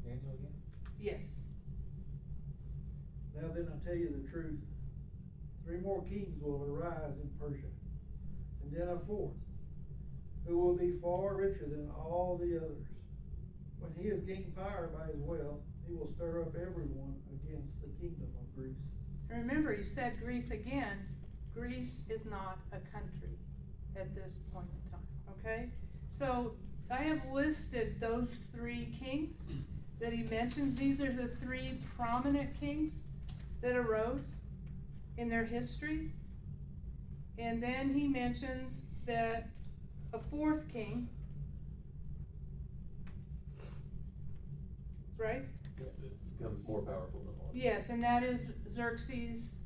Daniel again? Yes. Now then I tell you the truth, 3 more kings will arise in Persia, and then a 4th, who will be far richer than all the others. When he has gained power by his wealth, he will stir up everyone against the kingdom of Greece. And remember, you said Greece again. Greece is not a country at this point in time, okay? So I have listed those 3 kings that he mentions. These are the 3 prominent kings that arose in their history. And then he mentions that a 4th king, right? It becomes more powerful than one. Yes, and that is Xerxes.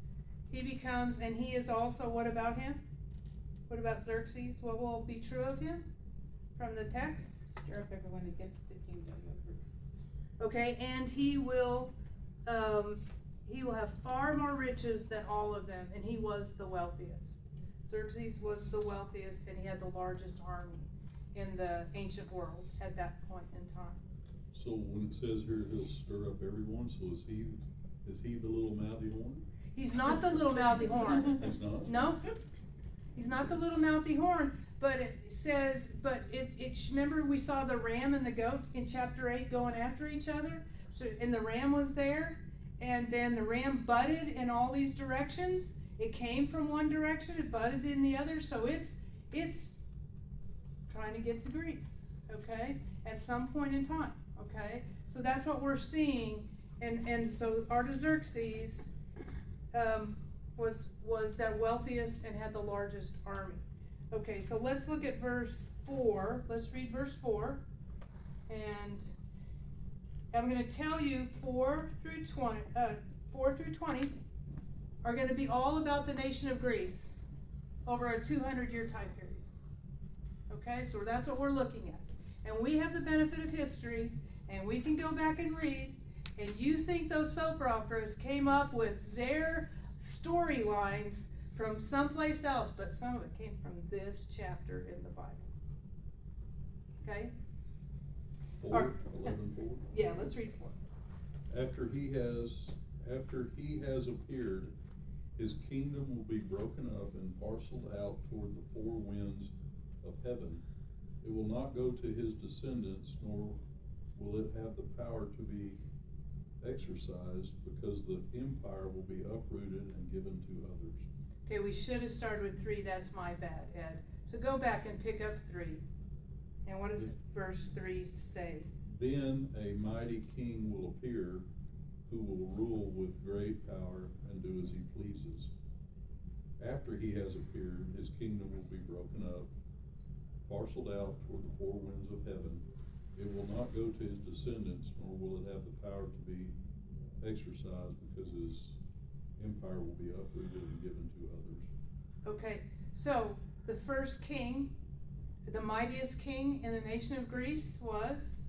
He becomes, and he is also, what about him? What about Xerxes? What will be true of him from the text? Stir up everyone against the kingdom of Greece. Okay, and he will have far more riches than all of them, and he was the wealthiest. Xerxes was the wealthiest, and he had the largest army in the ancient world at that point in time. So when it says here, he'll stir up everyone, so is he the little mouthy horn? He's not the little mouthy horn. He's not? No, he's not the little mouthy horn, But it says, remember we saw the ram and the goat in chapter 8 going after each other? So, and the ram was there, and then the ram butted in all these directions. It came from one direction, it butted in the other, so it's trying to get to Greece, okay? At some point in time, okay? So that's what we're seeing, and so Artaxerxes was that wealthiest and had the largest army. Okay, so let's look at verse 4. Let's read verse 4. And I'm going to tell you 4 through 20 are going to be all about the nation of Greece over a 200-year time period. Okay, so that's what we're looking at. And we have the benefit of history, and we can go back and read, and you think those soap operas came up with their storylines from someplace else, but some of it came from this chapter in the Bible. Okay? 11:4. Yeah, let's read 4. After he has appeared, his kingdom will be broken up and parceled out toward the four winds of heaven. It will not go to his descendants, nor will it have the power to be exercised, because the empire will be uprooted and given to others. Okay, we should have started with 3. That's my bad, Ed. So go back and pick up 3. And what does verse 3 say? Then a mighty king will appear, who will rule with great power and do as he pleases. After he has appeared, his kingdom will be broken up, parceled out toward the four winds of heaven. It will not go to his descendants, nor will it have the power to be exercised, because his empire will be uprooted and given to others. Okay, so the first king, the mightiest king in the nation of Greece was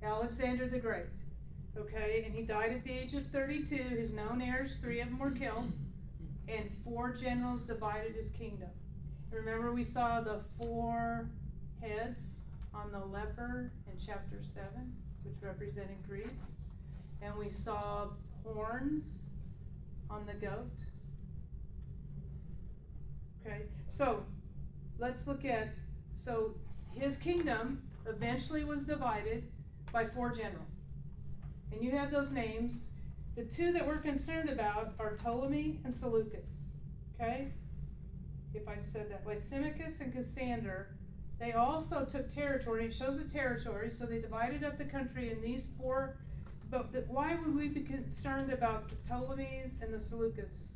Alexander the Great. Okay, and he died at the age of 32. His known heirs, 3 of them were killed, and 4 generals divided his kingdom. Remember, we saw the 4 heads on the leopard in chapter 7, which represented Greece, and we saw horns on the goat. Okay, so let's look at, so his kingdom eventually was divided by 4 generals. And you have those names. The 2 that we're concerned about are Ptolemy and Seleucus. Okay? If I said that, Lysimachus and Cassander, they also took territory. It shows the territory, so they divided up the country in these 4. But why would we be concerned about the Ptolemies and the Seleucus?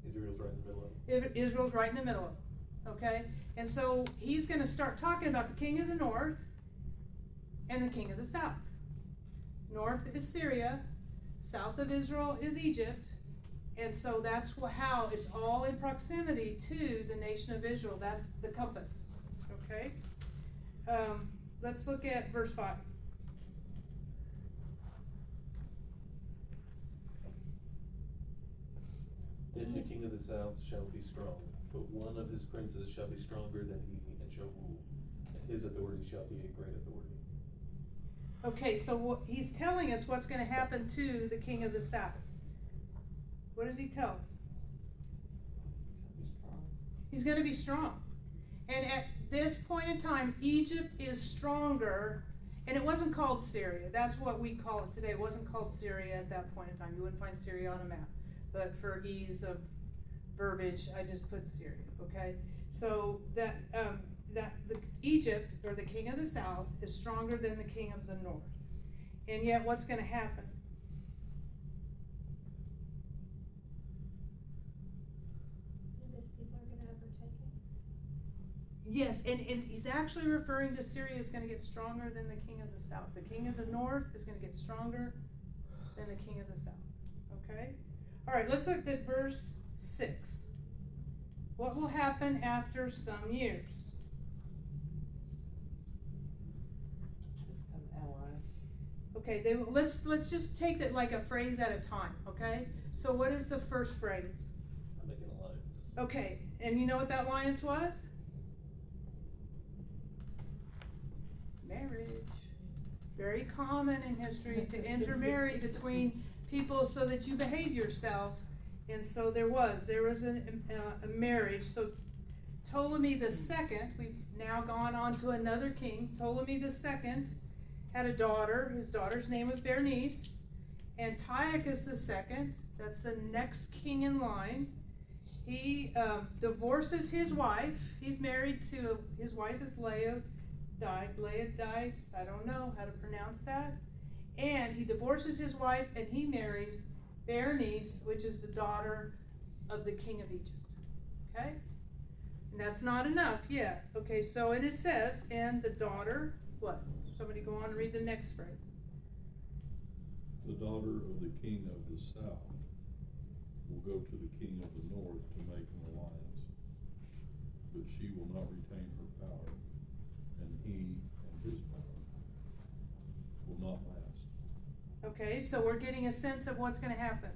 Israel's right in the middle of it. Israel's right in the middle of it. Okay? And so he's going to start talking about the king of the north and the king of the south. North is Syria, south of Israel is Egypt, and so that's how it's all in proximity to the nation of Israel. That's the compass. Okay? Let's look at verse 5. Then the king of the south shall be strong, but one of his princes shall be stronger than he, and shall rule, and his authority shall be a great authority. Okay, so he's telling us what's going to happen to the king of the south. What does he tell us? He's going to be strong. And at this point in time, Egypt is stronger, and it wasn't called Syria. That's what we call it today. It wasn't called Syria at that point in time. You wouldn't find Syria on a map. But for ease of verbiage, I just put Syria, okay? So that the Egypt, or the king of the south, is stronger than the king of the north. And yet, what's going to happen? These people are gonna overtake it? Yes, and he's actually referring to Syria is going to get stronger than the king of the south. The king of the north is going to get stronger than the king of the south. Okay? All right, let's look at verse 6. What will happen after some years? Become allies. Okay, let's just take that like a phrase at a time, okay? So what is the first phrase? I'm making an alliance. Okay, and you know what that alliance was? Marriage. Very common in history to intermarry between people so that you behave yourself. And so there was a marriage. So Ptolemy the second, we've now gone on to another king. Ptolemy the second had a daughter. His daughter's name was Bernice. Antiochus the second, that's the next king in line. He divorces his wife. He's married to, his wife is Laodice, I don't know how to pronounce that. And he divorces his wife and he marries Bernice, which is the daughter of the king of Egypt. Okay? And that's not enough yet. Okay, so and it says, and the daughter, what? Somebody go on and read the next phrase. The daughter of the king of the south will go to the king of the north to make an alliance, but she will not retain her power, and he and his power will not last. Okay, so we're getting a sense of what's going to happen.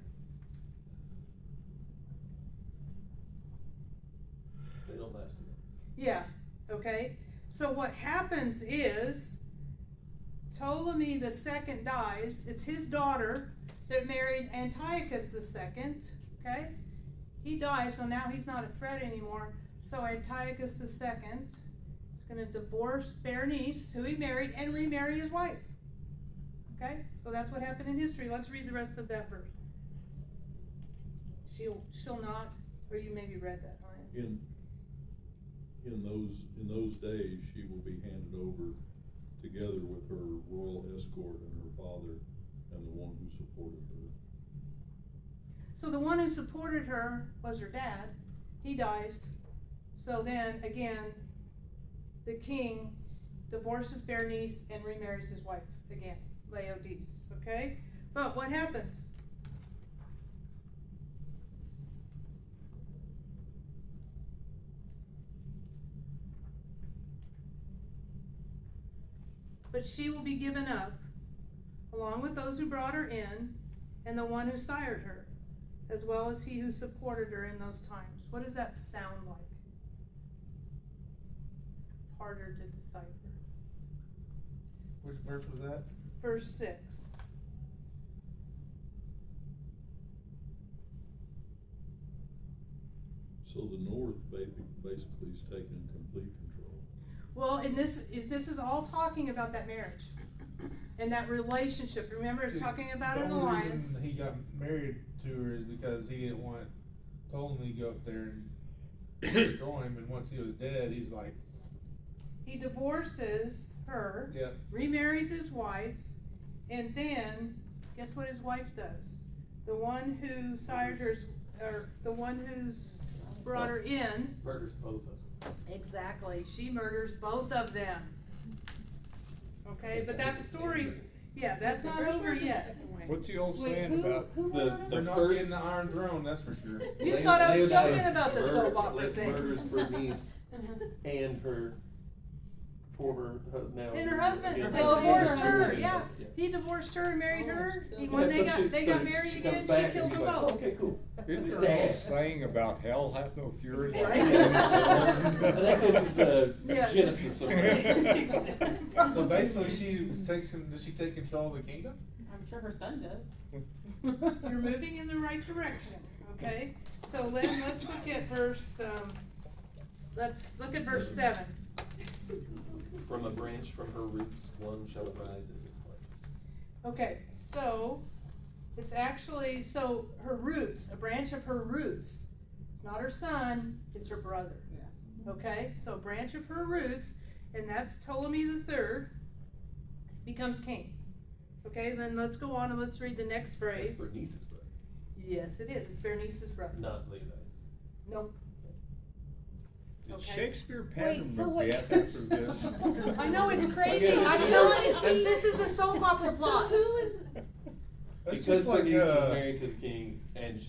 They don't last long. Yeah, okay. So what happens is Ptolemy the second dies. It's his daughter that married Antiochus the second, okay? He dies, so now he's not a threat anymore. So Antiochus the second is going to divorce Bernice, who he married, and remarry his wife. Okay? So that's what happened in history. Let's read the rest of that verse. She'll not, or you maybe read that, Ryan. In those days, she will be handed over together with her royal escort and her father and the one who supported her. So the one who supported her was her dad. He dies. So then, again, the king divorces Bernice and remarries his wife again, Laodice, okay? But what happens? But she will be given up, along with those who brought her in, and the one who sired her, as well as he who supported her in those times. What does that sound like? It's harder to decipher. Which verse was that? Verse 6. So the north basically is taking complete control. Well, and this is all talking about that marriage and that relationship. Remember, it's talking about an The only alliance. reason he got married to her is because he didn't want Ptolemy to go up there and destroy him, and once he was dead, he's like, He divorces her, yep. remarries his wife, and then guess what his wife does? The one who sired her, or the one who's brought her in. Murders both of them. Exactly. She murders both of them. Okay, but that story, yeah, that's not over yet. What's the old Wait, saying who- about? who The- murdered the They're not first- getting the Iron Throne, that's for sure. You thought I was Laodice joking about the soap murdered- opera thing. Murders Bernice and her former, now. And her husband, they again, divorced husband. her, yeah. He divorced her and married her. When Yeah, so they got married she again, comes she back killed and them he's like, both. okay, cool. Isn't there a saying about hell hath no fury? Right. I think this is the Yeah. genesis of it. So basically, does she take control of the kingdom? I'm sure her son does. You're moving in the right direction, okay? So let's look at verse, let's look at verse 7. From a branch from her roots, one shall arise in his place. Okay, so it's actually, so her roots, a branch of her roots. It's not her son, it's her brother. Yeah. Okay, so a branch of her roots, and that's Ptolemy the third, becomes king. Okay, then let's go on and let's read the next phrase. That's Bernice's brother, Yes, it is. It's Bernice's brother. not Laodice. Nope. Did Okay. Shakespeare pen Wait, him so to what- death after this? I know it's crazy. guess I'm it's- telling you, this is a soap opera So plot. who is, That's Because just like, Bernice was married to the king and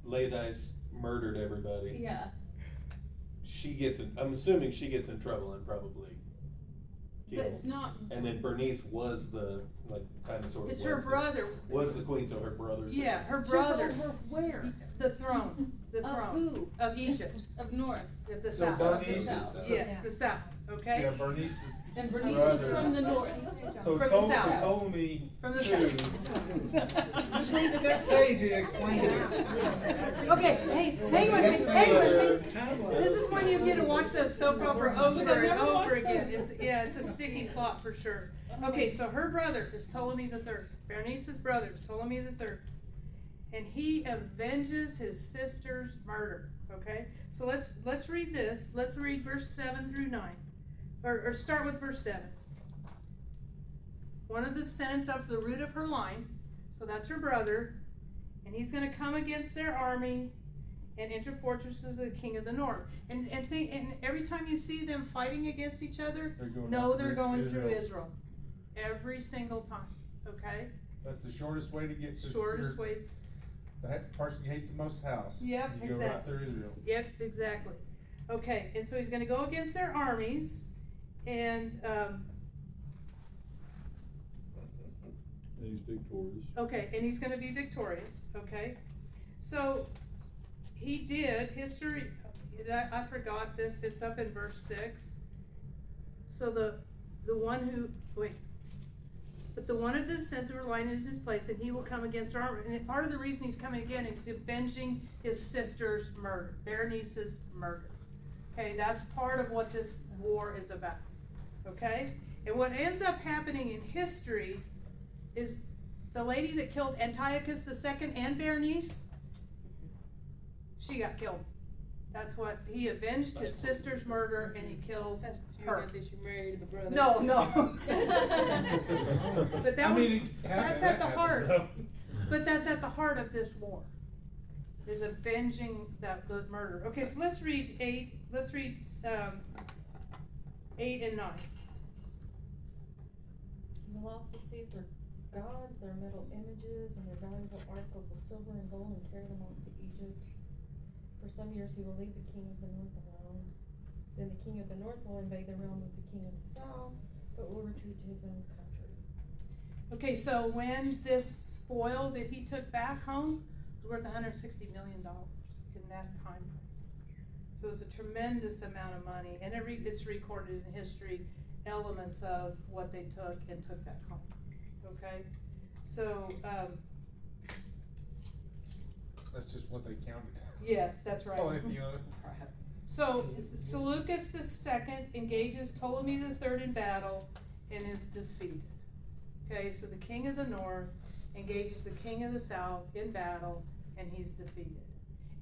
Laodice murdered everybody, Yeah. she gets in, I'm assuming she gets in trouble and probably But killed. it's not. And then Bernice was the, like, kind of sort of. It's her was the- brother. Was the queen, so her brother. Yeah, her Took brother. over where? The throne. The Of throne. who? Of Egypt. Of North. Of the so south. Bernice, South. Yes, the south. Okay? yeah, Bernice, And Bernice was Brother. from the North. so From the south. Ptolemy From the two. south. Just read the next page and explain it. Okay, hey, hang with me, hang with me. This is what when you get to watch that soap opera over Because I and never over watched again. that. It's a sticky plot for sure. Okay, so her brother is Ptolemy the Third. Bernice's brother is Ptolemy the Third. And he avenges his sister's murder, okay? So let's read this. Let's read verse 7 through 9. Or start with verse 7. One of the descendants of the root of her line, so that's her brother, and he's gonna come against their army and enter fortresses of the king of the north. And every time you see them fighting against each other, they're going through Israel. Every single time, okay? That's the shortest way to get to Shortest way. the person you hate the most house. Yep, You go right exactly. through Israel. Yep, exactly. Okay, and so he's gonna go against their armies, and, And he's victorious. okay, and he's gonna be victorious, okay? So, he did, history, I forgot this, it's up in verse 6. So the one who, but the one of the sons of her line is his place, and he will come against our army. And part of the reason he's coming again is avenging his sister's murder, Berenice's murder. Okay, that's part of what this war is about. Okay? And what ends up happening in history is the lady that killed Antiochus II and Berenice, she got killed. That's what, he avenged his sister's murder and he kills her. She married the brother. No. But that was, that's at the heart. So. But that's at the heart of this war, is avenging the murder. Okay, so let's read 8, 8 and 9. And will also seize their gods, their metal images, and their valuable articles of silver and gold, and carry them off to Egypt. For some years he will leave the king of the north alone. Then the king of the north will invade the realm of the king of the south, but will retreat to his own country. Okay, so when this spoil that he took back home was worth $160 million in that time frame. So it was a tremendous amount of money, and it's recorded in history, elements of what they took and took back home. Okay, so That's just what they counted. yes, that's right. Oh, you know. So Seleucus II engages Ptolemy III in battle and is defeated. Okay, so the king of the north engages the king of the south in battle and he's defeated.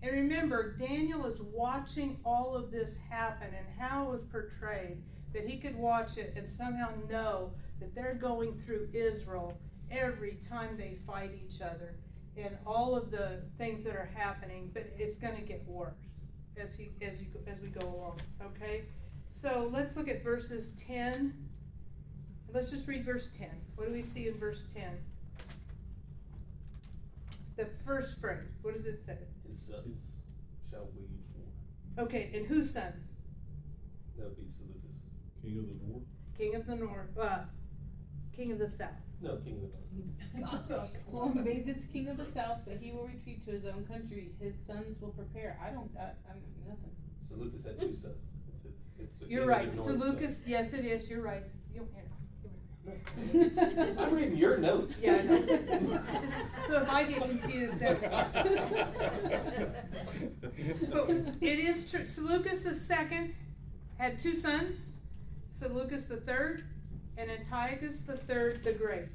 And remember, Daniel is watching all of this happen and how it was portrayed, that he could watch it and somehow know that they're going through Israel every time they fight each other and all of the things that are happening, but it's gonna get worse as we go along, okay? So let's look at verses 10. Let's just read verse 10. What do we see in verse 10? The first phrase, what does it say? His sons shall wage war. Okay, and whose sons? That would be Seleucus. King of the north. King of the north, king of the south. No, king of the north. Well, maybe this king of the south, but he will retreat to his own country. His sons will prepare. I'm nothing. Seleucus had 2 sons. It's the You're king of right, the north Seleucus, son. yes it is, you're right. You here. I'm reading your notes. Yeah, I know. So if I get confused, then. But it is true, Seleucus II had 2 sons, Seleucus III and Antiochus III the Great.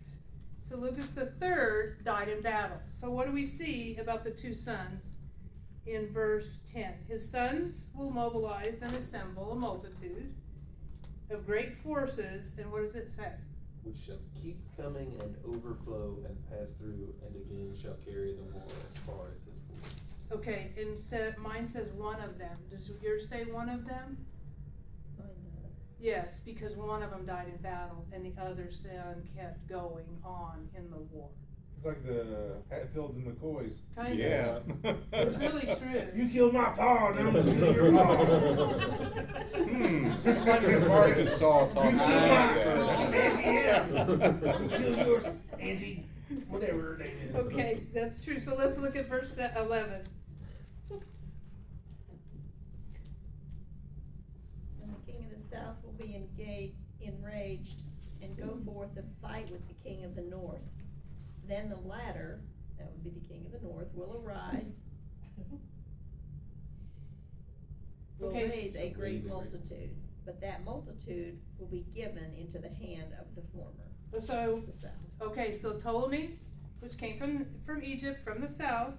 Seleucus III died in battle. So what do we see about the 2 sons in verse 10? His sons will mobilize and assemble a multitude of great forces, and what does it say? Which shall keep coming and overflow and pass through, and again shall carry the war as far as his force. Okay, and mine says one of them. Does yours say one of them? Mine does. Yes, because one of them died in battle and the other son kept going on in the war. It's like the Hatfields and McCoys. Kind Yeah. of. It's really true. You killed my pa, now I'm gonna kill your pa. Somebody from Arkansas talking You like You kill that. yours, Auntie, whatever her name is. Okay, that's true. So let's look at verse 11. And the king of the south will be enraged and go forth and fight with the king of the north. Then the latter, that would be the king of the north, will arise. Will Okay, raise a great Raise a great- multitude, but that multitude will be given into the hand of the former, So, the south. okay, so Ptolemy, which came from Egypt, from the south,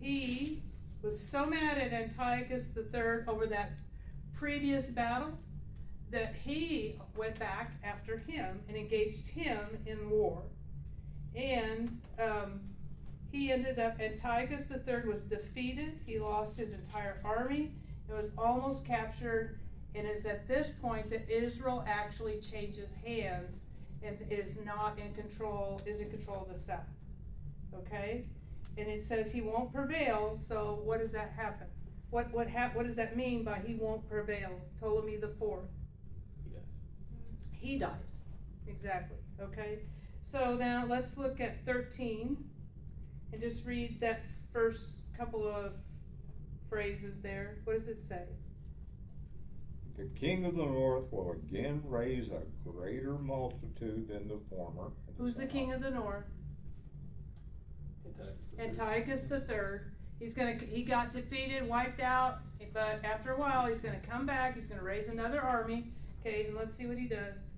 he was so mad at Antiochus III over that previous battle that he went back after him and engaged him in war. And he ended up, Antiochus III was defeated, he lost his entire army, it was almost captured, and it's at this point that Israel actually changes hands and is not in control, is in control of the south. Okay? And it says he won't prevail, so what does that happen? What does that mean by he won't prevail? Ptolemy the fourth. He does. He dies. Exactly. Okay? So now let's look at 13 and just read that first couple of phrases there. What does it say? The king of the north will again raise a greater multitude than the former. Who's the king of the north? Antiochus the third. He got defeated, wiped out, but after a while he's gonna come back, he's gonna raise another army. Okay, and let's see what he does.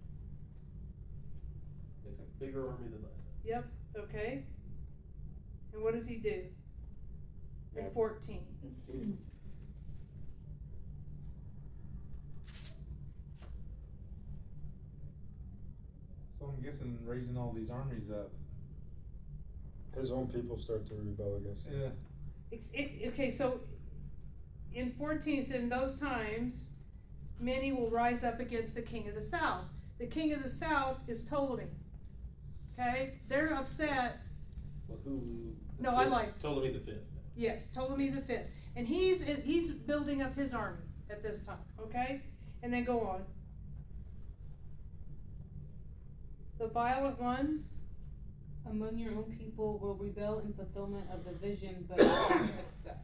Makes a bigger army than last time. Yep, okay. And what does he do? At 14. So I'm guessing raising all these armies up. His own people start to rebel against him. Yeah. Okay, so in 14 it said, in those times, many will rise up against the king of the south. The king of the south is Ptolemy. Okay, they're upset. Well, who? No, I like- Ptolemy the fifth. Yes, Ptolemy the fifth, and he's building up his army at this time. Okay, and then go on. The violent ones. Among your own people will rebel in fulfillment of the vision, but without success.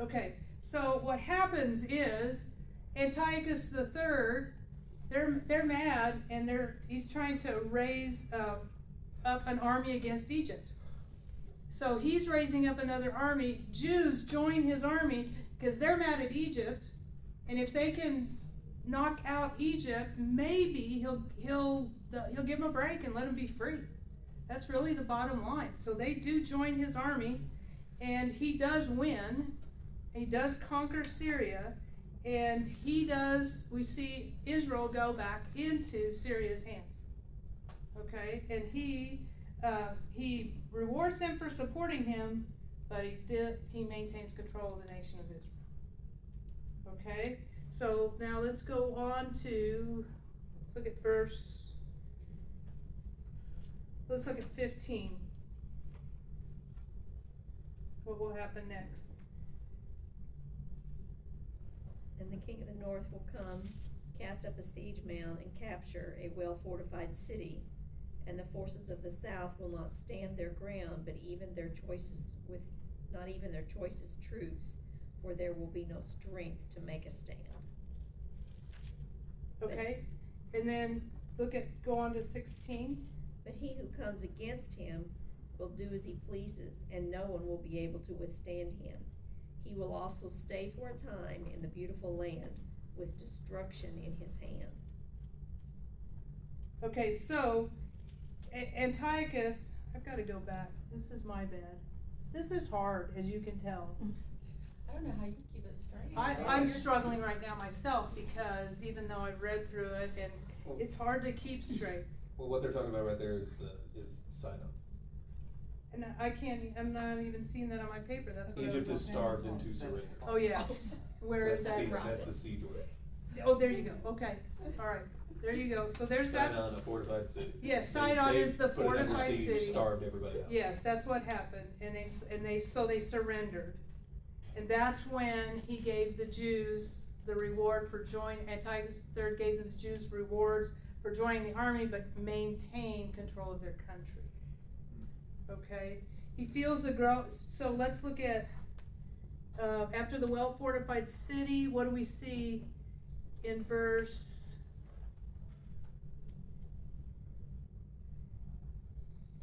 Okay, so what happens is Antiochus the third, they're mad, and he's trying to raise up an army against Egypt. So he's raising up another army. Jews join his army because they're mad at Egypt, and if they can knock out Egypt, maybe he'll give them a break and let them be free. That's really the bottom line. So they do join his army, and he does win. He does conquer Syria, and we see Israel go back into Syria's hands. Okay, and he rewards them for supporting him, but he maintains control of the nation of Israel. Okay, so now let's go on to, let's look at 15. What will happen next? And the king of the north will come, cast up a siege mound, and capture a well-fortified city. And the forces of the south will not stand their ground, but not even their choicest troops, for there will be no strength to make a stand. Okay, and then go on to 16. But he who comes against him will do as he pleases, and no one will be able to withstand him. He will also stay for a time in the beautiful land, with destruction in his hand. Okay, so Antiochus, I've got to go back. This is my bad. This is hard, as you can tell. I don't know how you keep it straight. I'm struggling right now myself, because even though I've read through it, and it's hard to keep straight. Well, what they're talking about right there is Sidon. And I'm not even seeing that on my paper. That's what I Egypt was is looking at. starved into surrender. Oh, yeah. Where is that? That's the siege order. Oh, there you go. Okay. All right. There you go. So there's that. Sidon, a fortified city. Yes, Sidon They is the put it under fortified siege, city. Starved everybody out. Yes, that's what happened, and they surrendered, and that's when he gave the Jews the reward for joining. Antiochus III gave the Jews rewards for joining the army, but maintain control of their country. Okay, he feels the growth. So let's look at after the well-fortified city. What do we see in verse?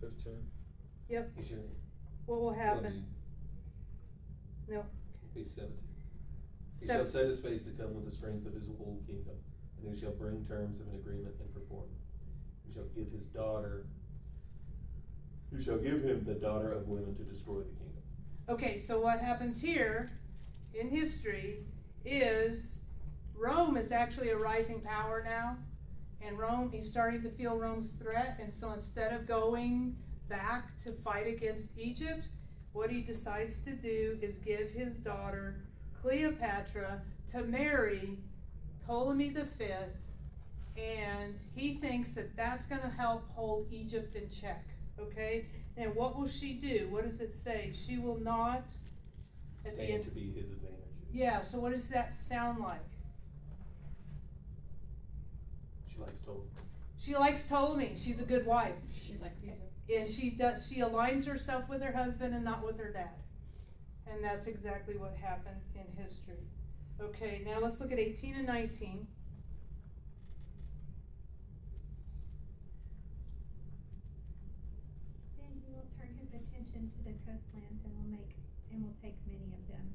15. Yep. You sure? What will happen? No. Be 17. He shall set his face to come with the strength of his whole kingdom, and he shall bring terms of an agreement and perform it. He shall give his daughter, who shall give him the daughter of women to destroy the kingdom. Okay, so what happens here in history is Rome is actually a rising power now, and Rome, he's starting to feel Rome's threat, and so instead of going back to fight against Egypt, what he decides to do is give his daughter Cleopatra to marry Ptolemy V, and he thinks that that's going to help hold Egypt in check, okay? And what will she do? What does it say? She will not at the Stand end. to be his advantage. Yeah, so what does that sound like? She likes Ptolemy. She likes Ptolemy. She's a good wife. She likes Egypt. And she aligns herself with her husband and not with her dad. And that's exactly what happened in history. Okay, now let's look at 18 and 19. Then he will turn his attention to the coastlands and will take many of them.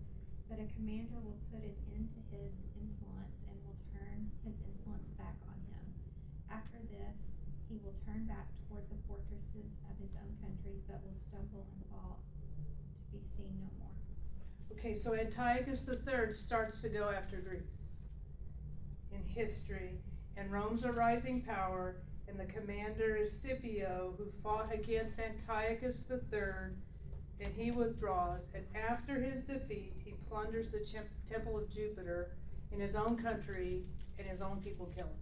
But a commander will put an end to his insolence and will turn his insolence back on him. After this, he will turn back toward the fortresses of his own country, but will stumble and fall to be seen no more. Okay, so Antiochus III starts to go after Greece in history, and Rome's a rising power, and the commander is Scipio, who fought against Antiochus III, and he withdraws, and after his defeat, he plunders the temple of Jupiter in his own country, and his own people kill him.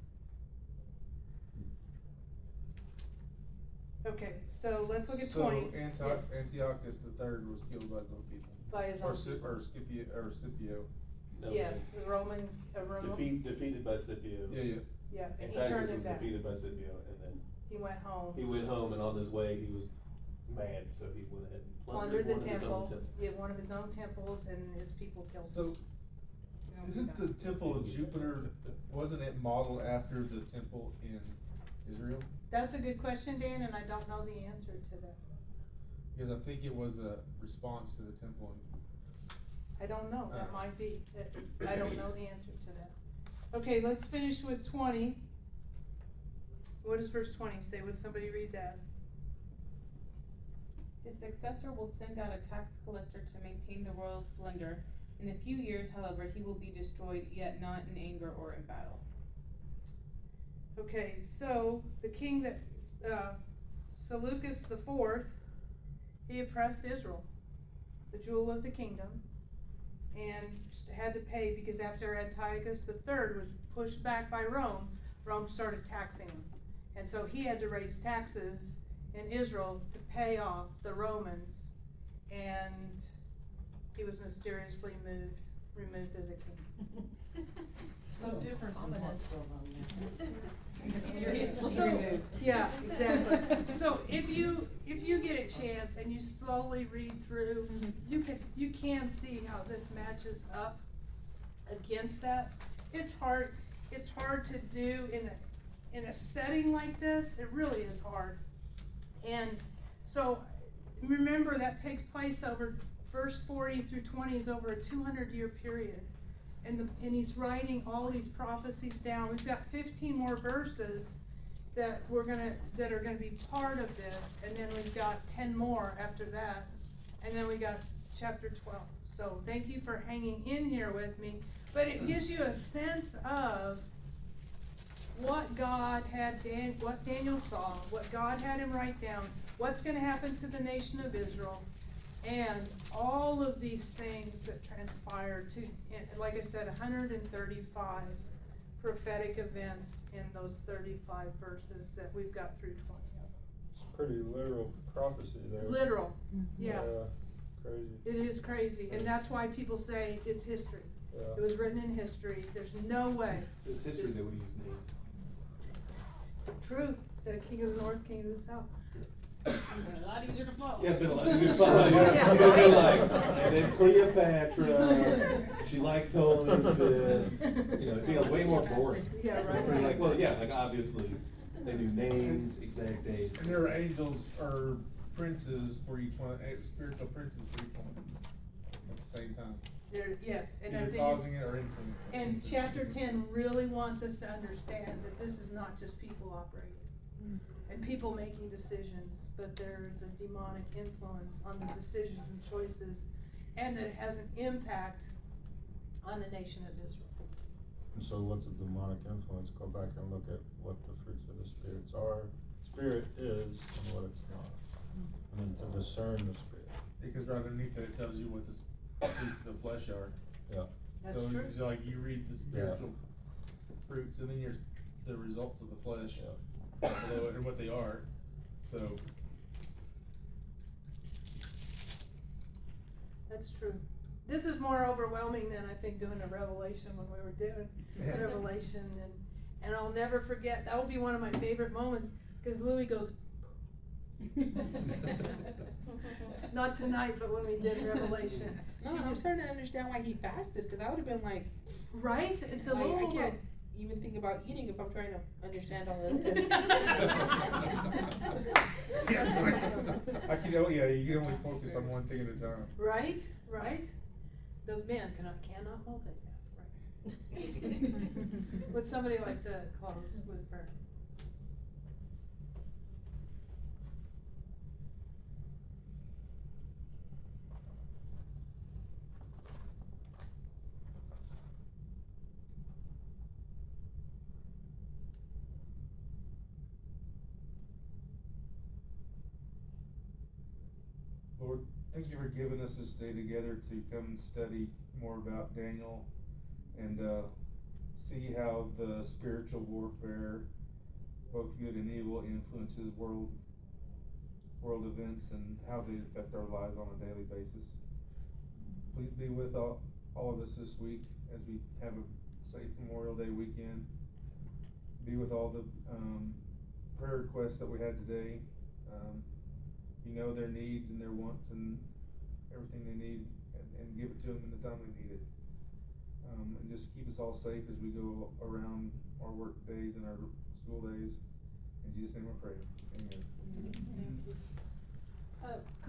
Okay, so let's look at 20. So Yes. Antiochus the III was killed by his own people. By his Or own people. Scipio. No, Yes, a Roman. Defeated by Scipio. Yeah. Yeah, and he Antiochus turned was it back. defeated by Scipio, and then He went home. he went home, and on his way, he was mad, so he went ahead and Plundered plundered the one of his own temple, temples. did one of his own temples, and his people killed him. So, isn't the temple of Jupiter, wasn't it modeled after the temple in Israel? That's a good question, Dan, and I don't know the answer to that. Because I think it was a response to the temple in. I don't know, that might be, I don't know the answer to that. Okay, let's finish with 20. What does verse 20 say? Would somebody read that? His successor will send out a tax collector to maintain the royal splendor. In a few years, however, he will be destroyed, yet not in anger or in battle. Okay, so the king that, Seleucus IV, he oppressed Israel, the jewel of the kingdom, and had to pay because after Antiochus III was pushed back by Rome, Rome started taxing him. And so he had to raise taxes in Israel to pay off the Romans, and he was mysteriously removed as a king. So different from what's going on now. Seriously So, removed. yeah, exactly. So if you get a chance and you slowly read through, you can see how this matches up against that. It's hard to do in a setting like this. It really is hard. And so remember that takes place over verse 40 through 20 is over a 200-year period. And he's writing all these prophecies down. We've got 15 more verses that are gonna be part of this, and then we've got 10 more after that, and then we got chapter 12. So thank you for hanging in here with me. But it gives you a sense of what what Daniel saw, what God had him write down, what's gonna happen to the nation of Israel, and all of these things that transpired to, like I said, 135 prophetic events in those 35 verses that we've got through 20 of them. It's pretty literal prophecy there. Literal, yeah. Crazy. It is crazy, and that's why people say it's history. Yeah. It was written in history. There's no way. It's history that we use names. True. Said king of the north, king of the south. A lot easier to follow. Yeah, it's been a lot easier to follow. Yeah. You're gonna be like, and then Cleopatra, she liked Ptolemy V, you know, it'd be way more boring. Yeah, right. We're like, well, yeah, like obviously, they knew names, exact dates. And there are angels or princes for each one, spiritual princes for each one of these at the same time. There, yes, and I Either think it's, causing it or influencing it. and chapter 10 really wants us to understand that this is not just people operating and people making decisions, but there's a demonic influence on the decisions and choices, and that it has an impact on the nation of Israel. And so what's a demonic influence? Go back and look at what the fruits of the spirits are, spirit is, and what it's not. And then to discern the spirit. Because right underneath that, it tells you what the fruits of the flesh are. Yeah. That's So, true. so like you read the spiritual fruits, and then you're the results of the flesh below it and what they are. So That's true. This is more overwhelming than I think doing a Revelation when we were doing Revelation, and I'll never forget, that will be one of my favorite moments, cause Louis goes, not tonight, but when we did Revelation. No, She I'm just- starting to understand why he fasted, cause I would've been like, Right? It's a like, little. I can't even think about eating if I'm trying to understand all of this. I can, oh yeah, you can only focus on one thing at a time. Right, right? Those men cannot multitask, right? Would somebody like to close with prayer? Lord, thank you for giving us this day together to come and study more about Daniel and see how the spiritual warfare, both good and evil, influences world events and how they affect our lives on a daily basis. Please be with all of us this week as we have a safe Memorial Day weekend. Be with all the prayer requests that we had today. You know their needs and their wants and everything they need, and give it to them in the time they need it. And just keep us all safe as we go around our work days and our school days. In Jesus' name I pray. Amen. Thank you.